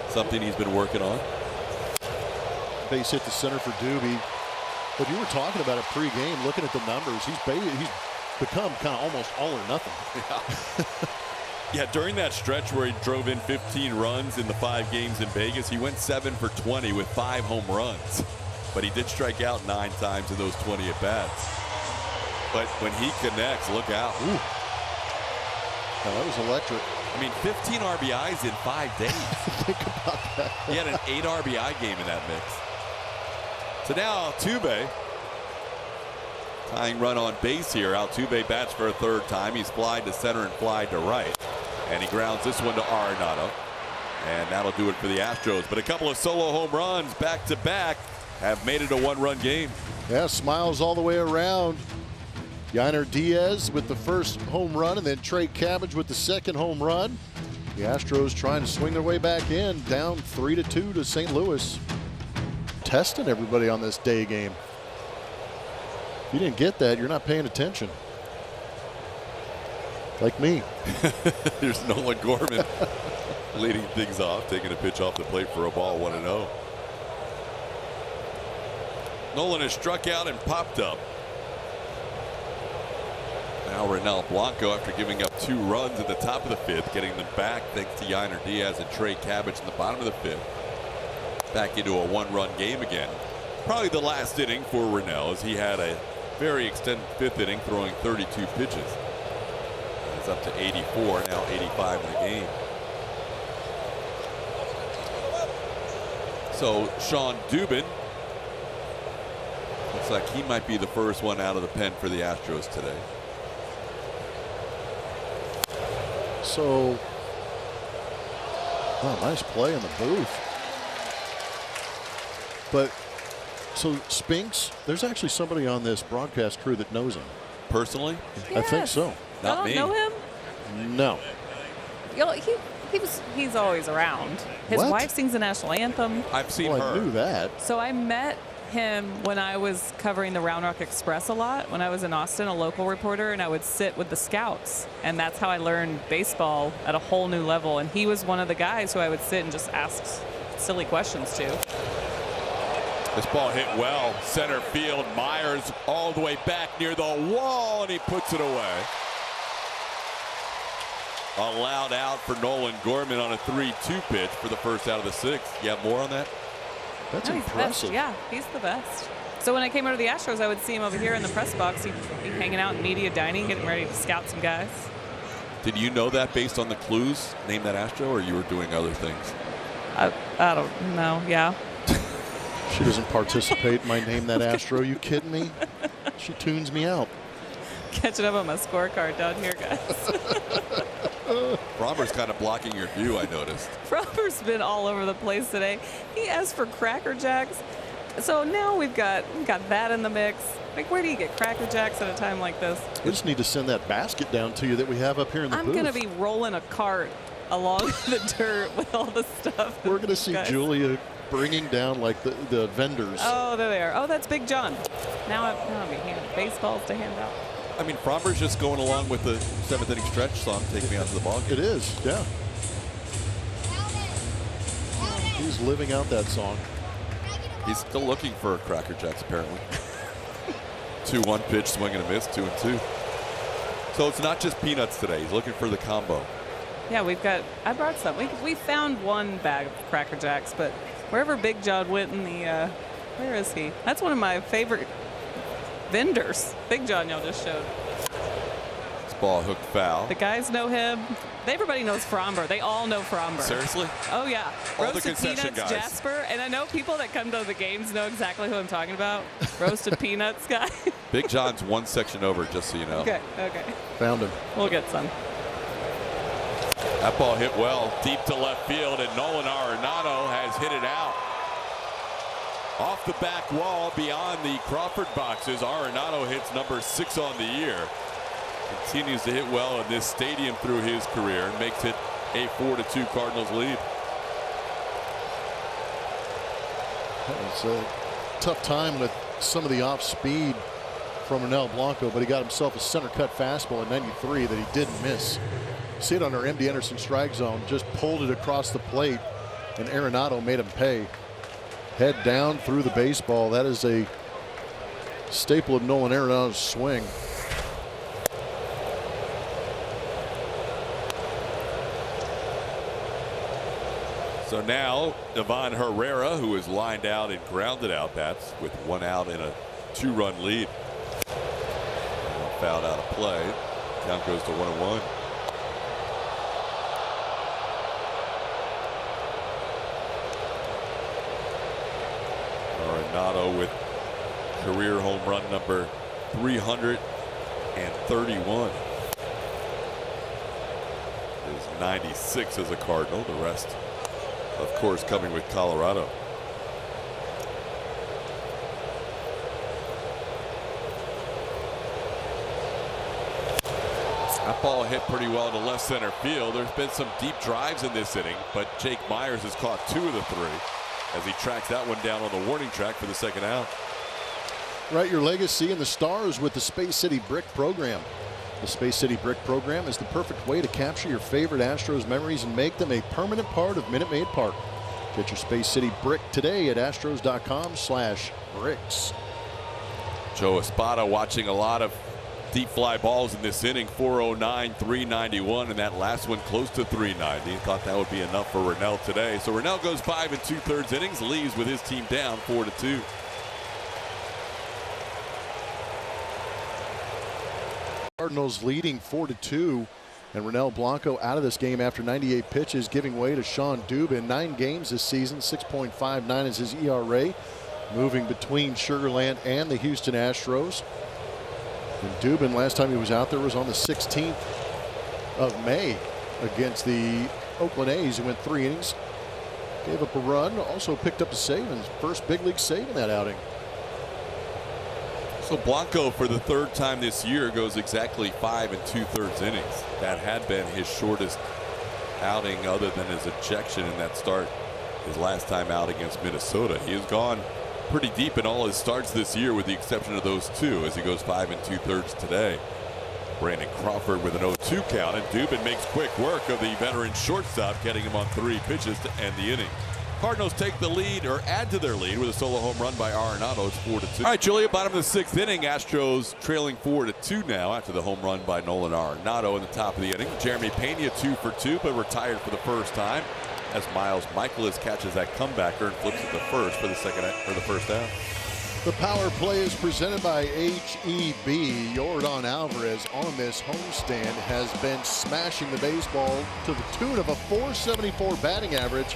something he's been working on. Base hit to center for Doobie. But you were talking about it pregame, looking at the numbers. He's become kind of almost all or nothing. Yeah. Yeah, during that stretch where he drove in 15 runs in the 5 games in Vegas, he went 7 for 20 with 5 home runs. But he did strike out 9 times in those 20 at-bats. But when he connects, look out. Ooh. Now, that was electric. I mean, 15 RBIs in 5 days. Think about that. He had an 8 RBI game in that mix. So now Altuve, tying run on base here. Altuve bats for a 3rd time. He's flied to center and flied to right. And he grounds this one to Arenado. And that'll do it for the Astros. But a couple of solo home runs back to back have made it a 1-run game. Yeah, smiles all the way around. Yainer Diaz with the first home run, and then Trey Cabbage with the second home run. The Astros trying to swing their way back in, down 3-2 to St. Louis. Testing everybody on this day game. If you didn't get that, you're not paying attention. Like me. There's Nolan Gorman leading things off, taking a pitch off the plate for a ball, 1-0. Nolan has struck out and popped up. Now Renel Blanco, after giving up 2 runs at the top of the 5th, getting them back thanks to Yainer Diaz and Trey Cabbage in the bottom of the 5th. Back into a 1-run game again. Probably the last inning for Renel, as he had a very extended 5th inning, throwing 32 pitches. It's up to 84, now 85 in the game. So Sean Dubin, looks like he might be the first one out of the pen for the Astros today. So, oh, nice play in the booth. But, so Spinks, there's actually somebody on this broadcast crew that knows him. Personally? Yes. I think so. Not me. Know him? No. He's always around. His What? wife sings the national anthem. I've seen Well, her. I knew that. So I met him when I was covering the Round Rock Express a lot. When I was in Austin, a local reporter, and I would sit with the scouts. And that's how I learned baseball at a whole new level. And he was one of the guys who I would sit and just ask silly questions to. This ball hit well, center field. Myers all the way back near the wall, and he puts it away. Allowed out for Nolan Gorman on a 3-2 pitch for the first out of the sixth. You have more on that? That's No, he's the impressive. best. Yeah, he's the best. So when I came over to the Astros, I would see him over here in the press box. He'd be hanging out in media dining, getting ready to scout some guys. Did you know that based on the clues? Name that Astro, or you were doing other things? I don't know. Yeah. She doesn't participate in my Name That Astro. You kidding me? She tunes me out. Catching up on my scorecard down here, guys. Robert's kind of blocking your view, I noticed. Robert's been all over the place today. He asked for Cracker Jacks. So now we've got that in the mix. Like, where do you get Cracker Jacks at a time like this? We just need to send that basket down to you that we have up here in the I'm booth. going to be rolling a cart along the dirt with all the stuff. We're going to see Guys. Julia bringing down like the vendors. Oh, there they are. Oh, that's Big John. Now I'll be handing baseballs to hand out. I mean, Fromber's just going along with the seventh inning stretch song, Take Me Out to the Ball Game. It is, yeah. He's living out that song. He's still looking for Cracker Jacks, apparently. 2-1 pitch, swing and a miss, 2-2. So it's not just peanuts today. He's looking for the combo. Yeah, I brought some. We found one bag of Cracker Jacks, but wherever Big John went in the, where is he? That's one of my favorite vendors. Big John y'all just showed. This ball hooked foul. The guys know him. Everybody knows Fromber. They all know Fromber. Seriously? Oh, yeah. All the Roasted concession Peanuts, guys. Jasper. And I know people that come to the games know exactly who I'm talking about. Roasted Peanuts guy. Big John's one section over, just so you know. Okay. Found him. We'll get some. That ball hit well, deep to left field, and Nolan Arenado has hit it out. Off the back wall, beyond the Crawford boxes, Arenado hits number 6 on the year. Continues to hit well in this stadium through his career and makes it a 4-2 Cardinals lead. That was a tough time with some of the off speed from Ronel Blanco, but he got himself a center cut fastball at 93 that he didn't miss. See it on our MD Anderson strike zone, just pulled it across the plate, and Arenado made him pay. Head down through the baseball. That is a staple of Nolan Arenado's swing. So now Ivan Herrera, who is lined out and grounded out bats with 1 out and a 2-run lead. Fouled out of play. Count goes to 1-1. Arenado with career home run number 331. Is 96 as a Cardinal. The rest, of course, coming with Colorado. That ball hit pretty well to left center field. There's been some deep drives in this inning, but Jake Myers has caught 2 of the 3 as he tracks that one down on the warning track for the second out. Write your legacy in the stars with the Space City Brick program. The Space City Brick program is the perfect way to capture your favorite Astros memories and make them a permanent part of Minute Maid Park. Get your Space City Brick today at astros.com/bricks. Joe Espada watching a lot of deep fly balls in this inning. 409, 391, and that last one close to 390. Thought that would be enough for Ronel today. So Ronel goes 5 2/3 innings, leaves with his team down 4-2. Cardinals leading 4-2, and Ronel Blanco out of this game after 98 pitches, giving way to Sean Dubin. 9 games this season, 6.59 is his ERA, moving between Sugar Land and the Houston Astros. And Dubin, last time he was out there was on the 16th of May against the Oakland A's. He went 3 innings, gave up a run, also picked up a save, and his first big league save in that outing. So Blanco, for the 3rd time this year, goes exactly 5 2/3 innings. That had been his shortest outing other than his ejection in that start his last time out against Minnesota. He has gone pretty deep in all his starts this year with the exception of those 2 as he goes 5 2/3 today. Brandon Crawford with an 0-2 count, and Dubin makes quick work of the veteran shortstop, getting him on 3 pitches to end the inning. Cardinals take the lead, or add to their lead, with a solo home run by Arenado. It's 4-2. All right, Julia, bottom of the sixth inning. Astros trailing 4-2 now after the home run by Nolan Arenado in the top of the inning. Jeremy Pena 2 for 2, but retired for the first time as Miles Michaelis catches that comebacker and flips it to first for the first out. The power play is presented by H-E-B. Yordan Alvarez on this homestand has been smashing the baseball to the tune of a .474 batting average.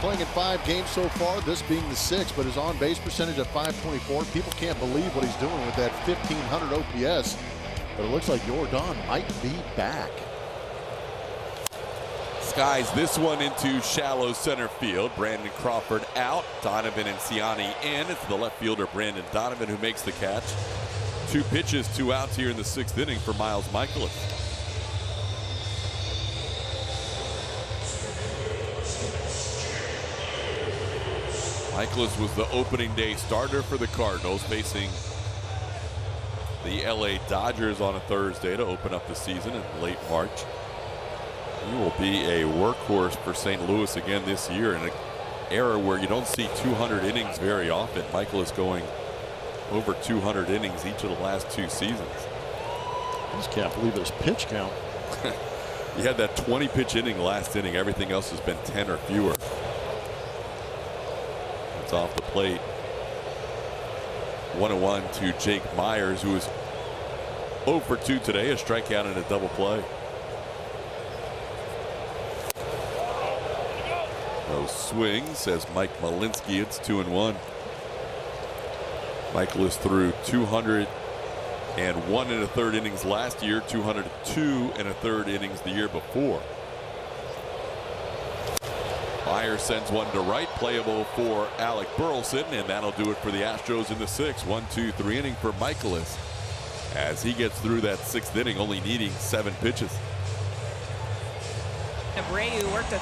Playing in 5 games so far, this being the 6th, but his on-base percentage at .524. People can't believe what he's doing with that 1,500 OPS. But it looks like Yordan might be back. Skies this one into shallow center field. Brandon Crawford out. Donovan and Ciani in. It's the left fielder Brandon Donovan who makes the catch. 2 pitches, 2 outs here in the 6th inning for Miles Michaelis. Michaelis was the opening day starter for the Cardinals, facing the LA Dodgers on a Thursday to open up the season in late March. He will be a workhorse for St. Louis again this year in an era where you don't see 200 innings very often. Michaelis going over 200 innings each of the last 2 seasons. I just can't believe his pitch count. He had that 20 pitch inning last inning. Everything else has been 10 or fewer. It's off the plate. 1-1 to Jake Myers, who is 0 for 2 today, a strikeout and a double play. No swings as Mike Malinsky. It's 2-1. Michaelis threw 201 1/3 innings last year, 202 1/3 innings the year before. Myers sends one to right, playable for Alec Burleson, and that'll do it for the Astros in the 6th. 1-2-3 inning for Michaelis as he gets through that 6th inning, only needing 7 pitches. Abreu worked an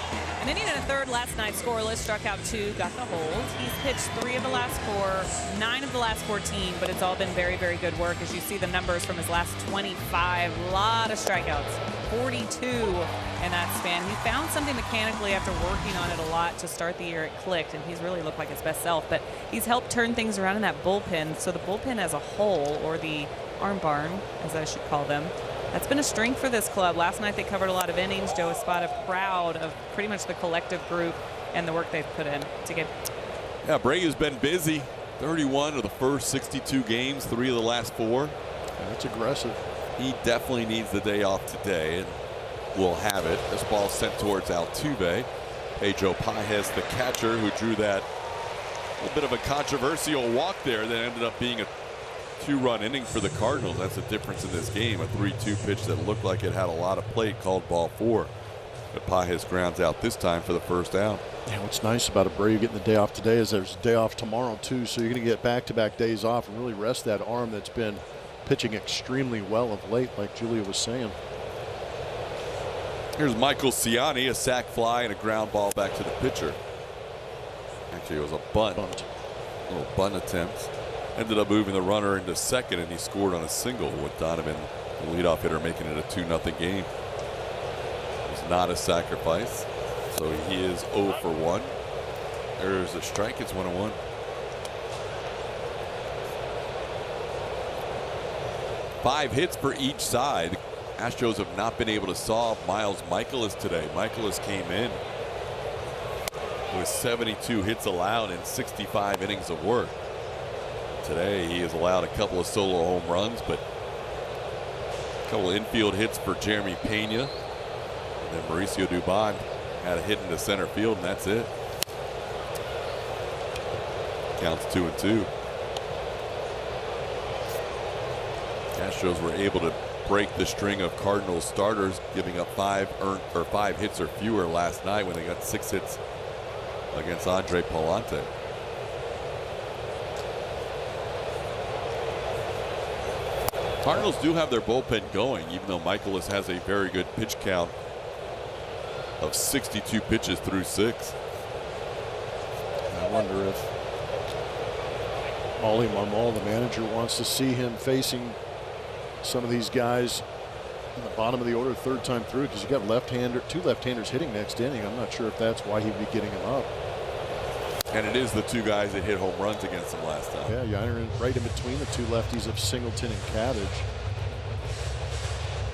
inning and a third last night, scoreless, struck out 2, got the hold. He's pitched 3 of the last 4, 9 of the last 14, but it's all been very, very good work. As you see the numbers from his last 25, a lot of strikeouts, 42 in that span. He found something mechanically after working on it a lot to start the year. It clicked, and he's really looked like his best self, but he's helped turn things around in that bullpen. So the bullpen as a whole, or the arm barn, as I should call them, that's been a strength for this club. Last night they covered a lot of innings. Joe Espada proud of pretty much the collective group and the work they've put in to get. Yeah, Abreu's been busy. 31 of the first 62 games, 3 of the last 4. Yeah, that's aggressive. He definitely needs the day off today, and will have it. This ball sent towards Altuve. Pedro Pajes, the catcher, who drew that little bit of a controversial walk there that ended up being a 2-run inning for the Cardinals. That's the difference in this game. A 3-2 pitch that looked like it had a lot of plate, called ball 4. But Pajes grounds out this time for the first out. Yeah, what's nice about Abreu getting the day off today is there's a day off tomorrow too, so you're going to get back-to-back days off and really rest that arm that's been pitching extremely well of late, like Julia was saying. Here's Michael Ciani, a sac fly and a ground ball back to the pitcher. Actually, it was a bunt. A little bunt attempt. Ended up moving the runner into second, and he scored on a single with Donovan, the leadoff hitter, making it a 2-0 game. It was not a sacrifice, so he is 0 for 1. There's a strike. It's 1-1. Five hits for each side. The Astros have not been able to solve Miles Michaelis today. Michaelis came in with 72 hits allowed in 65 innings of work. Today he has allowed a couple of solo home runs, but a couple of infield hits for Jeremy Pena. And then Mauricio Dubon had a hit into center field, and that's it. Counts 2-2. Astros were able to break the string of Cardinals starters giving up 5 hits or fewer last night when they got 6 hits against Andre Palante. Cardinals do have their bullpen going, even though Michaelis has a very good pitch count of 62 pitches through 6. I wonder if Ollie Marmol, the manager, wants to see him facing some of these guys in the bottom of the order 3rd time through, because you got two left-handers hitting next inning. I'm not sure if that's why he'd be getting him up. And it is the two guys that hit home runs against him last time. Yeah, Yainer right in between the two lefties of Singleton and Cabbage.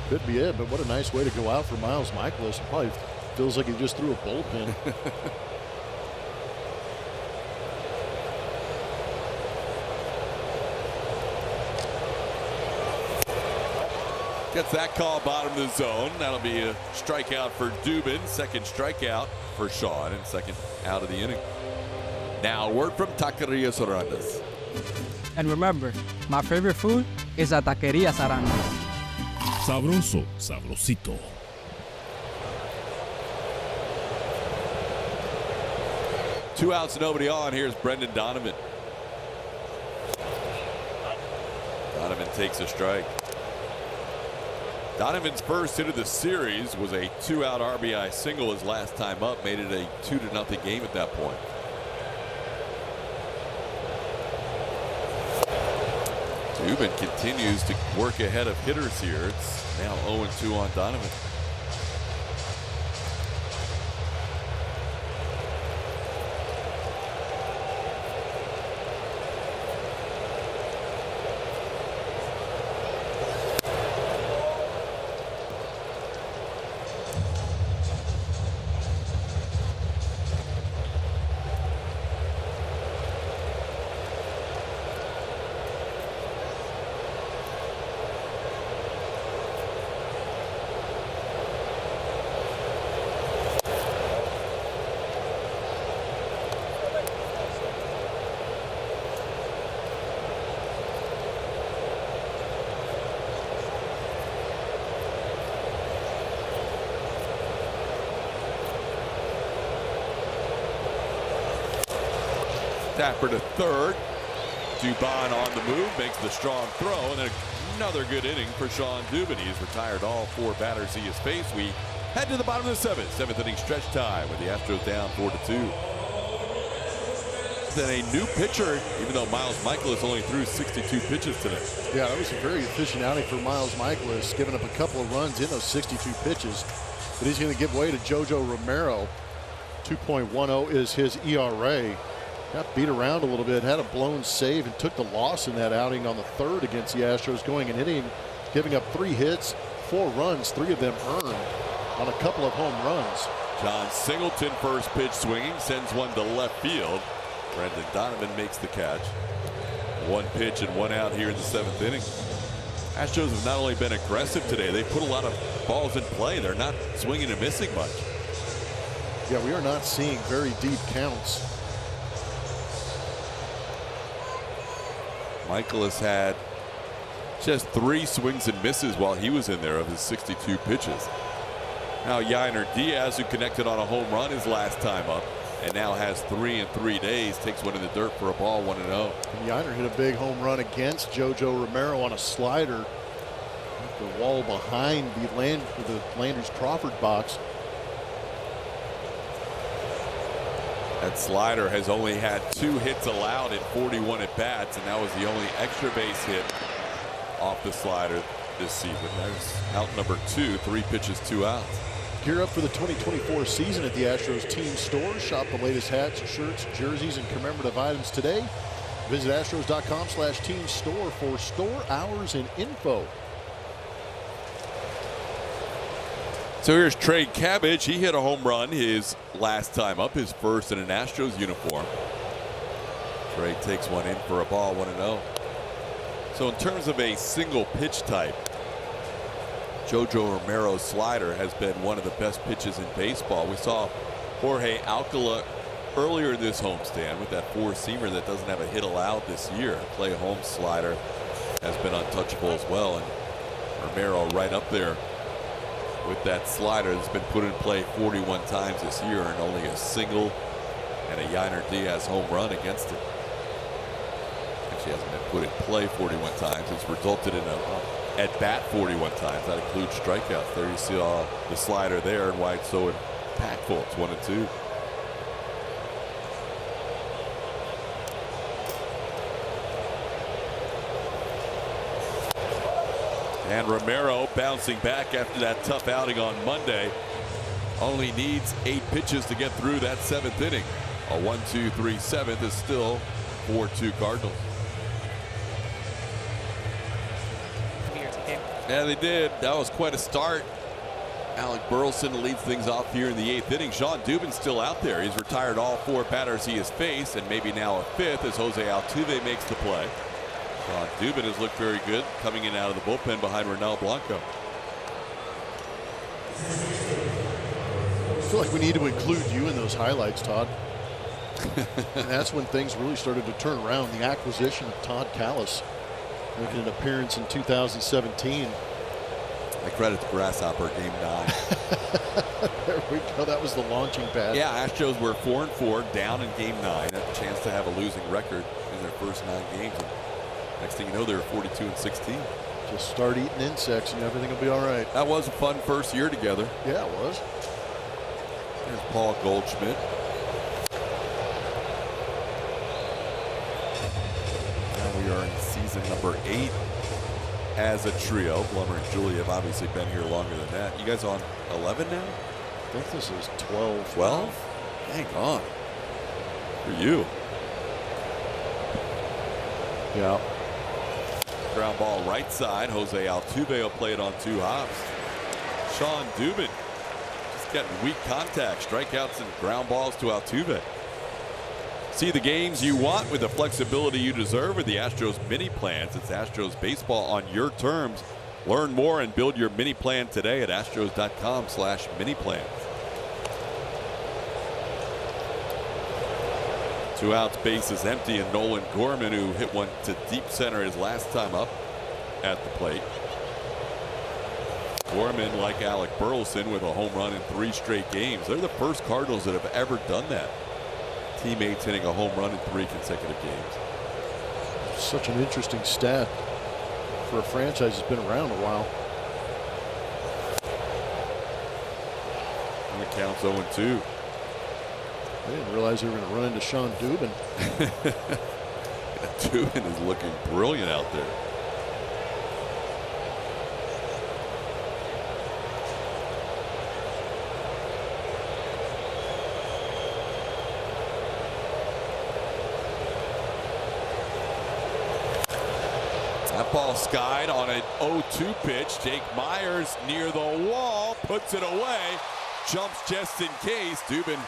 Could be it, but what a nice way to go out for Miles Michaelis. It probably feels like he just threw a bullpen. Gets that call bottom of the zone. That'll be a strikeout for Dubin. Second strikeout for Sean, and second out of the inning. Now a word from Taqueria Sarandas. And remember, my favorite food is at Taqueria Sarandas. Sabroso, sabrosito. 2 outs, nobody on. Here's Brendan Donovan. Donovan takes a strike. Donovan's first hit of the series was a 2-out RBI single his last time up, made it a 2-0 game at that point. Dubin continues to work ahead of hitters here. It's now 0-2 on Donovan. Tapper to third. Dubon on the move, makes the strong throw, and then another good inning for Sean Dubin. He's retired all 4 batters he has faced. We head to the bottom of the 7th inning stretch time with the Astros down 4-2. Then a new pitcher, even though Miles Michaelis only threw 62 pitches today. Yeah, that was a very efficient outing for Miles Michaelis, giving up a couple of runs in those 62 pitches. But he's going to give way to JoJo Romero. 2.10 is his ERA. Got beat around a little bit, had a blown save, and took the loss in that outing on the 3rd against the Astros, going an inning, giving up 3 hits, 4 runs, 3 of them earned on a couple of home runs. John Singleton, first pitch swinging, sends one to left field. Brendan Donovan makes the catch. 1 pitch and 1 out here in the 7th inning. Astros have not only been aggressive today, they put a lot of balls in play. They're not swinging and missing much. Yeah, we are not seeing very deep counts. Michaelis had just 3 swings and misses while he was in there of his 62 pitches. Now Yainer Diaz, who connected on a home run his last time up, and now has 3 in 3 days, takes one in the dirt for a ball, 1-0. And Yainer hit a big home run against JoJo Romero on a slider at the wall behind the Landers Crawford box. That slider has only had 2 hits allowed in 41 at bats, and that was the only extra base hit off the slider this season. That's out number 2, 3 pitches, 2 outs. Gear up for the 2024 season at the Astros team store. Shop the latest hats, shirts, jerseys, and commemorative items today. Visit astros.com/team store for store hours and info. So here's Trey Cabbage. He hit a home run his last time up, his first in an Astros uniform. Trey takes one in for a ball, 1-0. So in terms of a single pitch type, JoJo Romero's slider has been one of the best pitches in baseball. We saw Jorge Alcala earlier in this homestand with that 4-seamer that doesn't have a hit allowed this year. Clay Holmes' slider has been untouchable as well, and Romero right up there with that slider that's been put in play 41 times this year, and only a single and a Yainer Diaz home run against it. Actually hasn't been put in play 41 times. It's resulted in a at-bat 41 times. That includes strikeouts. There you see the slider there and why it's so impactful. It's 1-2. And Romero bouncing back after that tough outing on Monday. Only needs 8 pitches to get through that 7th inning. A 1-2-3 seventh is still 4-2 Cardinals. Yeah, they did. That was quite a start. Alec Burleson leads things off here in the 8th inning. Sean Dubin's still out there. He's retired all 4 batters he has faced, and maybe now a 5th as Jose Altuve makes the play. Sean Dubin has looked very good coming in out of the bullpen behind Ronel Blanco. I feel like we need to include you in those highlights, Todd. And that's when things really started to turn around. The acquisition of Todd Callis, making an appearance in 2017. I credit the Grasshopper game 9. There we go. That was the launching pad. Yeah, Astros were 4-4 down in game 9. Had the chance to have a losing record in their first 9 games. And next thing you know, they were 42-16. Just start eating insects and everything will be all right. That was a fun first year together. Yeah, it was. There's Paul Goldschmidt. Now we are in season number 8 as a trio. Blummer and Julie have obviously been here longer than that. You guys on 11 now? I think this is 12. 12? Hang on. For you. Yeah. Ground ball right side. Jose Altuve will play it on 2 hops. Sean Dubin just getting weak contact. Strikeouts and ground balls to Altuve. See the games you want with the flexibility you deserve with the Astros mini plans. It's Astros baseball on your terms. Learn more and build your mini plan today at astros.com/mini-plans. 2 outs, base is empty, and Nolan Gorman, who hit one to deep center his last time up at the plate. Gorman, like Alec Burleson, with a home run in 3 straight games. They're the first Cardinals that have ever done that. Teammates hitting a home run in 3 consecutive games. Such an interesting stat for a franchise that's been around a while. And the count's 0-2. I didn't realize they were going to run into Sean Dubin. Dubin is looking brilliant out there. That ball skied on an 0-2 pitch. Jake Myers near the wall, puts it away, jumps just in case. Dubin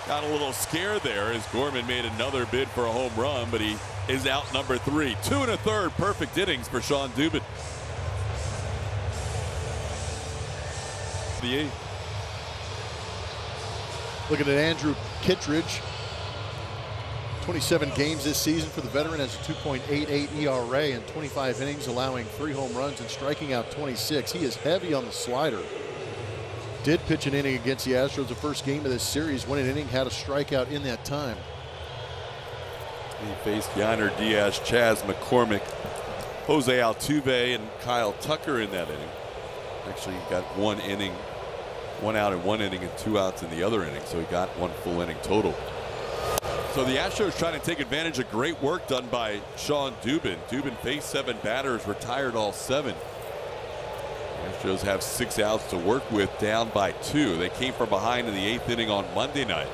got a little scared there as Gorman made another bid for a home run, but he is out number 3. 2 1/3 perfect innings for Sean Dubin. The 8th. Looking at Andrew Kittredge. 27 games this season for the veteran, has a 2.88 ERA in 25 innings, allowing 3 home runs and striking out 26. He is heavy on the slider. Did pitch an inning against the Astros the first game of this series. Won an inning, had a strikeout in that time. He faced Yonder Diaz, Chaz McCormick, Jose Altuve, and Kyle Tucker in that inning. Actually, he got 1 inning, 1 out in 1 inning and 2 outs in the other inning, so he got 1 full inning total. So the Astros trying to take advantage of great work done by Sean Dubin. Dubin faced 7 batters, retired all 7. The Astros have 6 outs to work with, down by 2. They came from behind in the 8th inning on Monday night.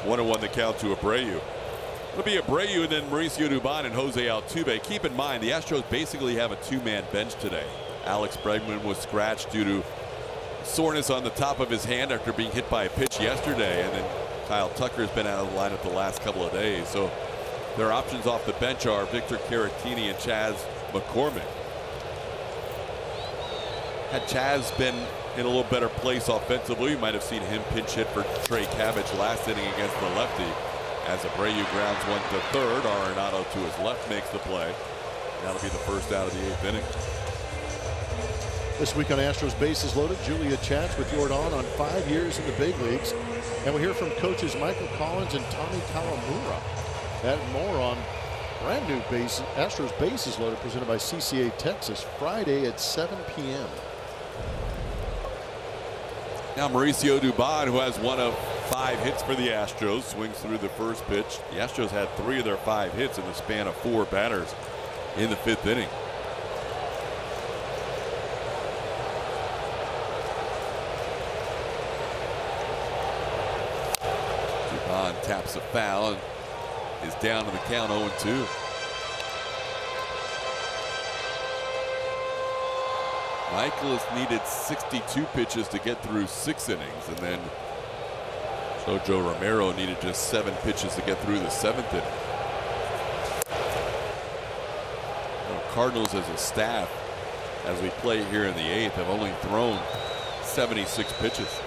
1-1 the count to Abreu. It'll be Abreu and then Mauricio Dubon and Jose Altuve. Keep in mind, the Astros basically have a 2-man bench today. Alex Bregman was scratched due to soreness on the top of his hand after being hit by a pitch yesterday, and then Kyle Tucker's been out of the lineup the last couple of days. So their options off the bench are Victor Caratini and Chaz McCormick. Had Chaz been in a little better place offensively, you might have seen him pinch hit for Trey Cabbage last inning against the lefty. As Abreu grounds 1 to third, Arenado to his left makes the play. That'll be the first out of the 8th inning. This week on Astros Bases Loaded, Julia chats with Jordan on 5 years in the big leagues. And we'll hear from coaches Michael Collins and Tommy Kawamura. That and more on brand new Astros Bases Loaded, presented by CCA Texas, Friday at 7 p.m. Now Mauricio Dubon, who has 1 of 5 hits for the Astros, swings through the first pitch. The Astros had 3 of their 5 hits in the span of 4 batters in the 5th inning. taps a foul and is down to the count 0-2. Michaelis needed 62 pitches to get through 6 innings, and then Jojo Romero needed just 7 pitches to get through the 7th inning. Cardinals as a staff, as we play here in the 8th, have only thrown 76 pitches.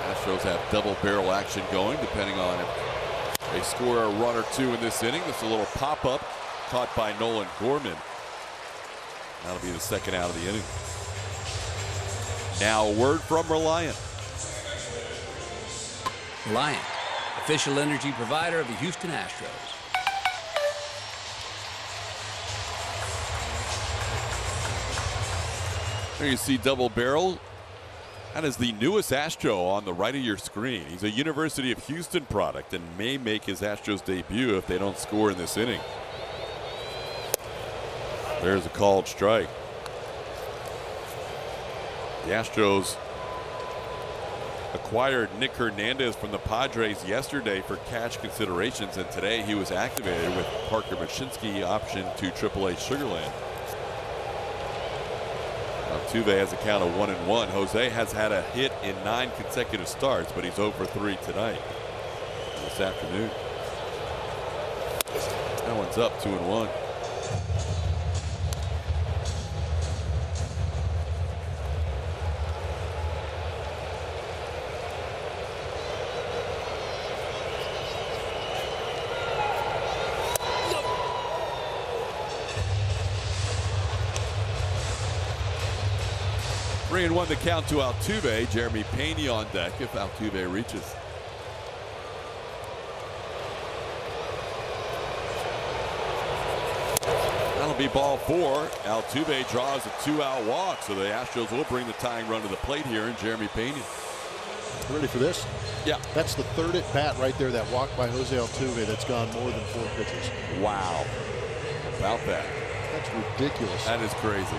Astros have double barrel action going, depending on if they score a run or 2 in this inning. That's a little pop-up caught by Nolan Gorman. That'll be the second out of the inning. Now a word from Reliant. Reliant, official energy provider of the Houston Astros. There you see double barrel. That is the newest Astro on the right of your screen. He's a University of Houston product and may make his Astros debut if they don't score in this inning. There's a called strike. The Astros acquired Nick Hernandez from the Padres yesterday for cash considerations, and today he was activated with Parker Mashinsky option to AAA Sugarland. Altuve has a count of 1-1. Jose has had a hit in 9 consecutive starts, but he's 0 for 3 tonight, this afternoon. That one's up 2-1. Three and 1 the count to Altuve. Jeremy Pena on deck if Altuve reaches. That'll be ball 4. Altuve draws a 2-out walk, so the Astros will bring the tying run to the plate here, and Jeremy Pena. Ready for this? Yeah. That's the 3rd at bat right there, that walk by Jose Altuve that's gone more than 4 pitches. Wow. About that. That's ridiculous. That is crazy.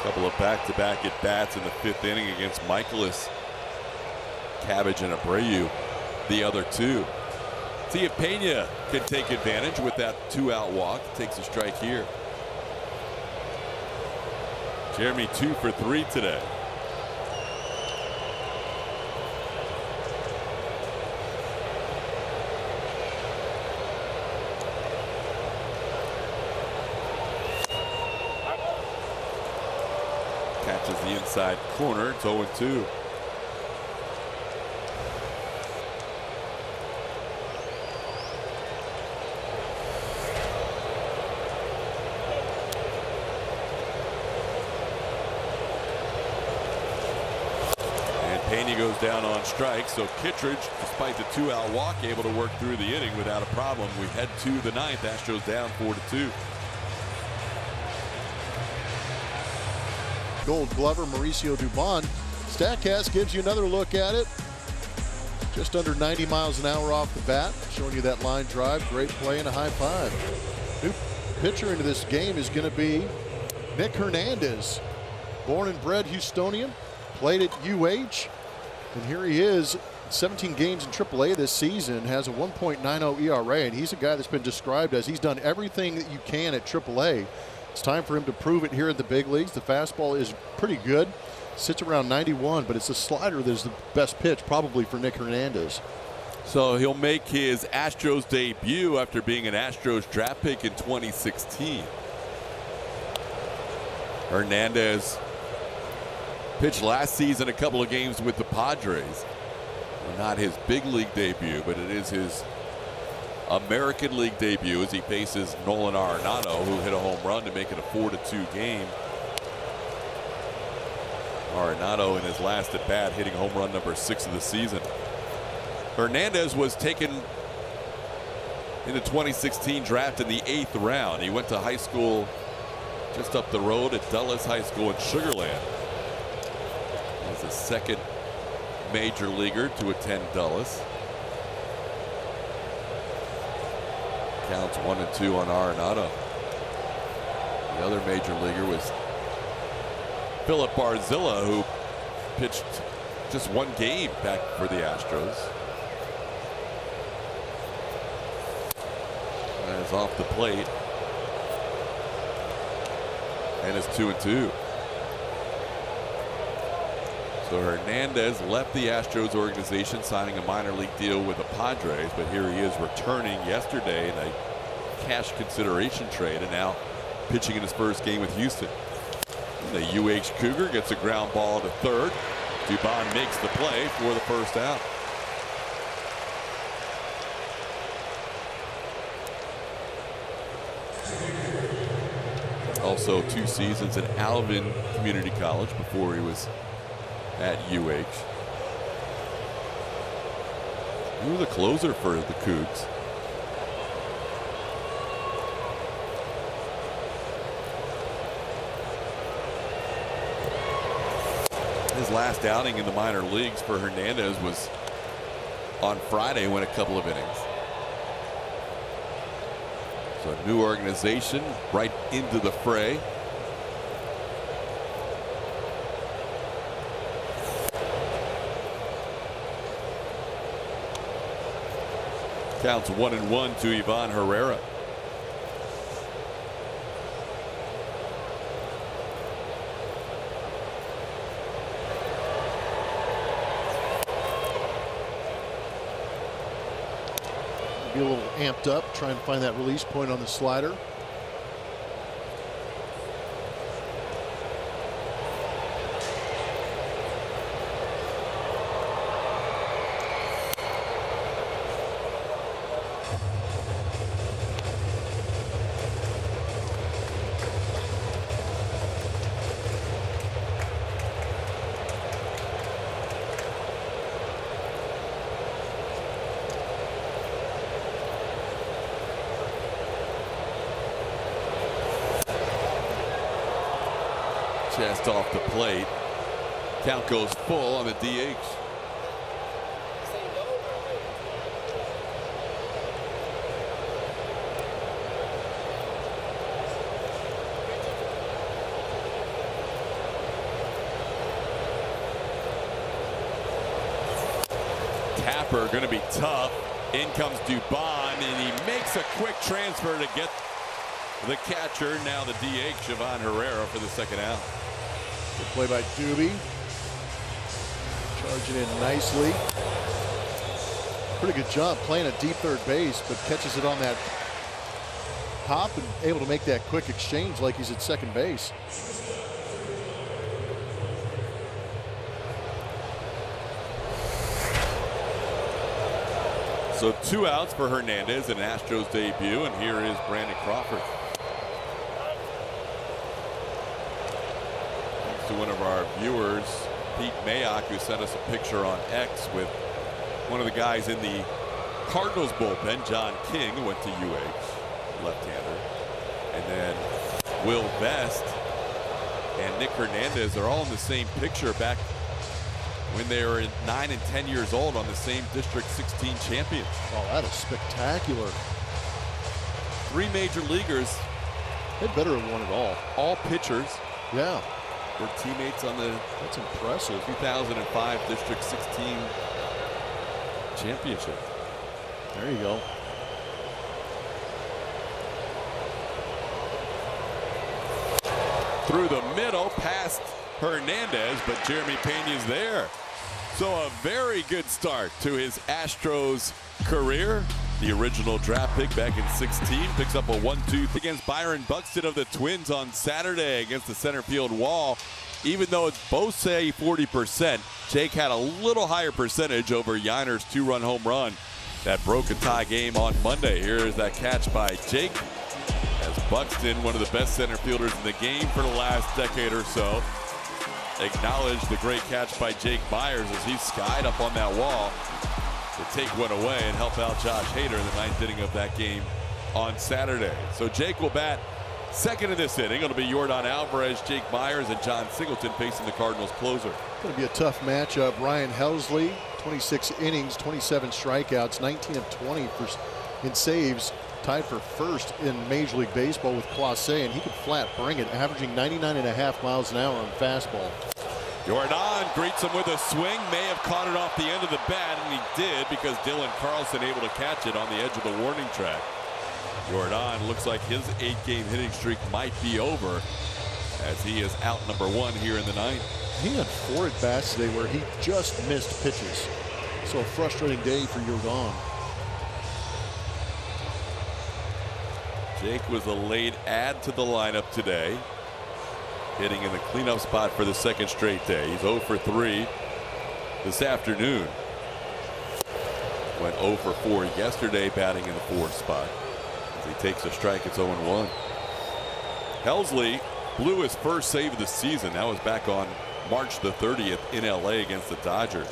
Couple of back-to-back at-bats in the 5th inning against Michaelis, Cabbage, and Abreu. The other 2. See if Pena can take advantage with that 2-out walk. Takes a strike here. Jeremy 2 for 3 today. Catches the inside corner. It's 0-2. And Pena goes down on strike. So Kittredge, despite the 2-out walk, able to work through the inning without a problem. We head to the 9th. Astros down 4-2. Gold Glover Mauricio Dubon. StatCast gives you another look at it. Just under 90 miles an hour off the bat, showing you that line drive. Great play and a high 5. New pitcher into this game is going to be Nick Hernandez. Born and bred Houstonian, played at UH, and here he is. 17 games in AAA this season, has a 1.90 ERA, and he's a guy that's been described as he's done everything that you can at AAA. It's time for him to prove it here in the big leagues. The fastball is pretty good. Sits around 91, but it's the slider that is the best pitch probably for Nick Hernandez. So he'll make his Astros debut after being an Astros draft pick in 2016. Hernandez pitched last season a couple of games with the Padres. Not his big league debut, but it is his American League debut as he faces Nolan Arenado, who hit a home run to make it a 4-2 game. Arenado in his last at bat hitting home run number 6 of the season. Hernandez was taken in the 2016 draft in the 8th round. He went to high school just up the road at Dulles High School in Sugar Land. He's the 2nd major leaguer to attend Dulles. Counts 1-2 on Arenado. The other major leaguer was Philip Barzilla, who pitched just one game back for the Astros. As off the plate. And it's 2-2. So Hernandez left the Astros organization, signing a minor league deal with the Padres, but here he is returning yesterday in a cash consideration trade, and now pitching in his first game with Houston. And the UH Cougar gets a ground ball to third. Dubon makes the play for the first out. Also 2 seasons at Alvin Community College before he was at UH. He was a closer for the Cougs. His last outing in the minor leagues for Hernandez was on Friday, went a couple of innings. So a new organization right into the fray. Counts 1-1 to Ivan Herrera. Be a little amped up, trying to find that release point on the slider. Chest off the plate. Count goes full on the DH. Tapper going to be tough. In comes Dubon, and he makes a quick transfer to get the catcher, now the DH, Ivan Herrera, for the second out. Good play by Doobie. Charging in nicely. Pretty good job playing at deep third base, but catches it on that hop and able to make that quick exchange like he's at second base. So 2 outs for Hernandez in Astros debut, and here is Brandon Crawford. To one of our viewers, Pete Mayock, who sent us a picture on X with one of the guys in the Cardinals bullpen, John King, who went to UH, left-hander, and then Will Vest and Nick Hernandez are all in the same picture back when they were 9 and 10 years old on the same District 16 champions. Oh, that is spectacular. 3 major leaguers. They'd better have won it all. All pitchers. Yeah. Were teammates on the That's impressive. 2005 District 16 championship. There you go. Through the middle, past Hernandez, but Jeremy Pena's there. So a very good start to his Astros career. The original draft pick back in 16 picks up a 1-2 against Byron Buxton of the Twins on Saturday against the center field wall. Even though it's both say 40%, Jake had a little higher percentage over Yiner's 2-run home run that broke a tie game on Monday. Here is that catch by Jake, as Buxton, one of the best center fielders in the game for the last decade or so, acknowledged the great catch by Jake Myers as he skied up on that wall to take one away and help out Josh Hader in the 9th inning of that game on Saturday. So Jake will bat second in this inning. It'll be Yordan Alvarez, Jake Myers, and John Singleton facing the Cardinals closer. Going to be a tough matchup. Ryan Helsley, 26 innings, 27 strikeouts, 19 of 20 in saves. tied for first in Major League Baseball with Clase, and he could flat bring it, averaging 99.5 miles an hour on fastball. Jordan greets him with a swing, may have caught it off the end of the bat, and he did because Dylan Carlson able to catch it on the edge of the warning track. Jordan looks like his 8-game hitting streak might be over as he is out number 1 here in the 9th. He had 4 at-bats today where he just missed pitches. So a frustrating day for Jordan. Jake was a late add to the lineup today, hitting in the cleanup spot for the 2nd straight day. He's 0 for 3 this afternoon. Went 0 for 4 yesterday, batting in the 4th spot. As he takes a strike, it's 0-1. Helsley blew his first save of the season. That was back on March the 30th in LA against the Dodgers.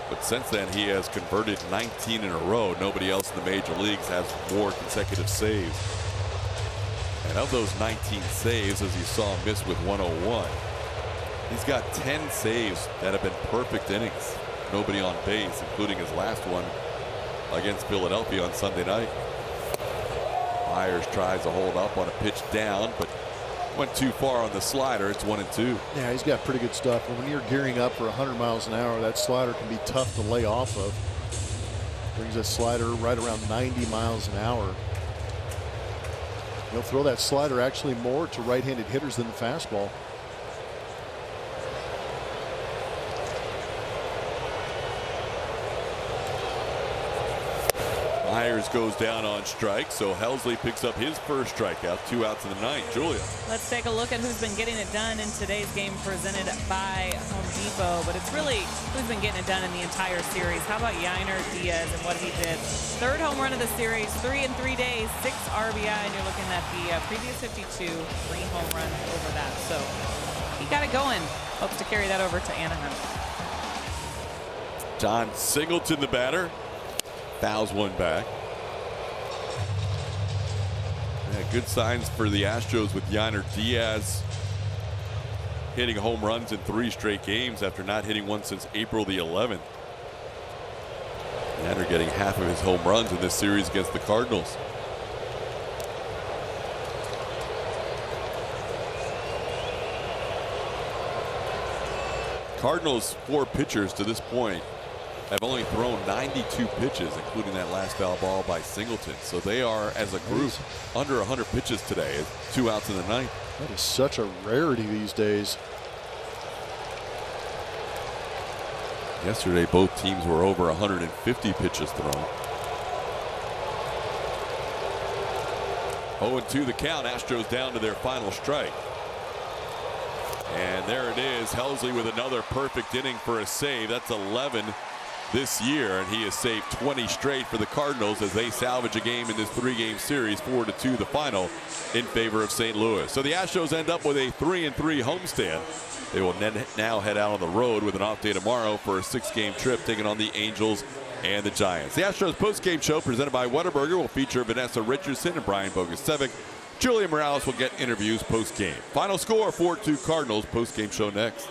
But since then, he has converted 19 in a row. Nobody else in the major leagues has more consecutive saves. And of those 19 saves, as you saw him miss with 101, he's got 10 saves that have been perfect innings. Nobody on base, including his last one against Philadelphia on Sunday night. Myers tries to hold up on a pitch down, but went too far on the slider. It's 1-2. Yeah, he's got pretty good stuff. And when you're gearing up for 100 miles an hour, that slider can be tough to lay off of. Brings that slider right around 90 miles an hour. He'll throw that slider actually more to right-handed hitters than the fastball. Myers goes down on strike, so Helsley picks up his first strikeout. 2 outs in the 9th. Julia. Let's take a look at who's been getting it done in today's game presented by Home Depot. But it's really who's been getting it done in the entire series. How about Yainer Diaz and what he did? 3rd home run of the series, 3 in 3 days, 6 RBI, and you're looking at the previous 52, 3 home runs over that. So he got it going. Hopes to carry that over to Anaheim. John Singleton, the batter. Fouls one back. Yeah, good signs for the Astros with Yainer Diaz hitting home runs in 3 straight games after not hitting one since April the 11th. Yainer getting half of his home runs in this series against the Cardinals. Cardinals 4 pitchers to this point have only thrown 92 pitches, including that last foul ball by Singleton. So they are, as a group, under 100 pitches today. 2 outs in the 9th. That is such a rarity these days. Yesterday, both teams were over 150 pitches thrown. 0-2 the count. Astros down to their final strike. And there it is. Helsley with another perfect inning for a save. That's 11 this year, and he has saved 20 straight for the Cardinals as they salvage a game in this 3-game series. 4-2 the final in favor of St. Louis. So the Astros end up with a 3-3 homestand. They will now head out on the road with an off day tomorrow for a 6-game trip, taking on the Angels and the Giants. The Astros post-game show presented by Whataburger will feature Vanessa Richardson and Brian Bogusevic. Julia Morales will get interviews post-game. Final score 4-2 Cardinals. Post-game show next.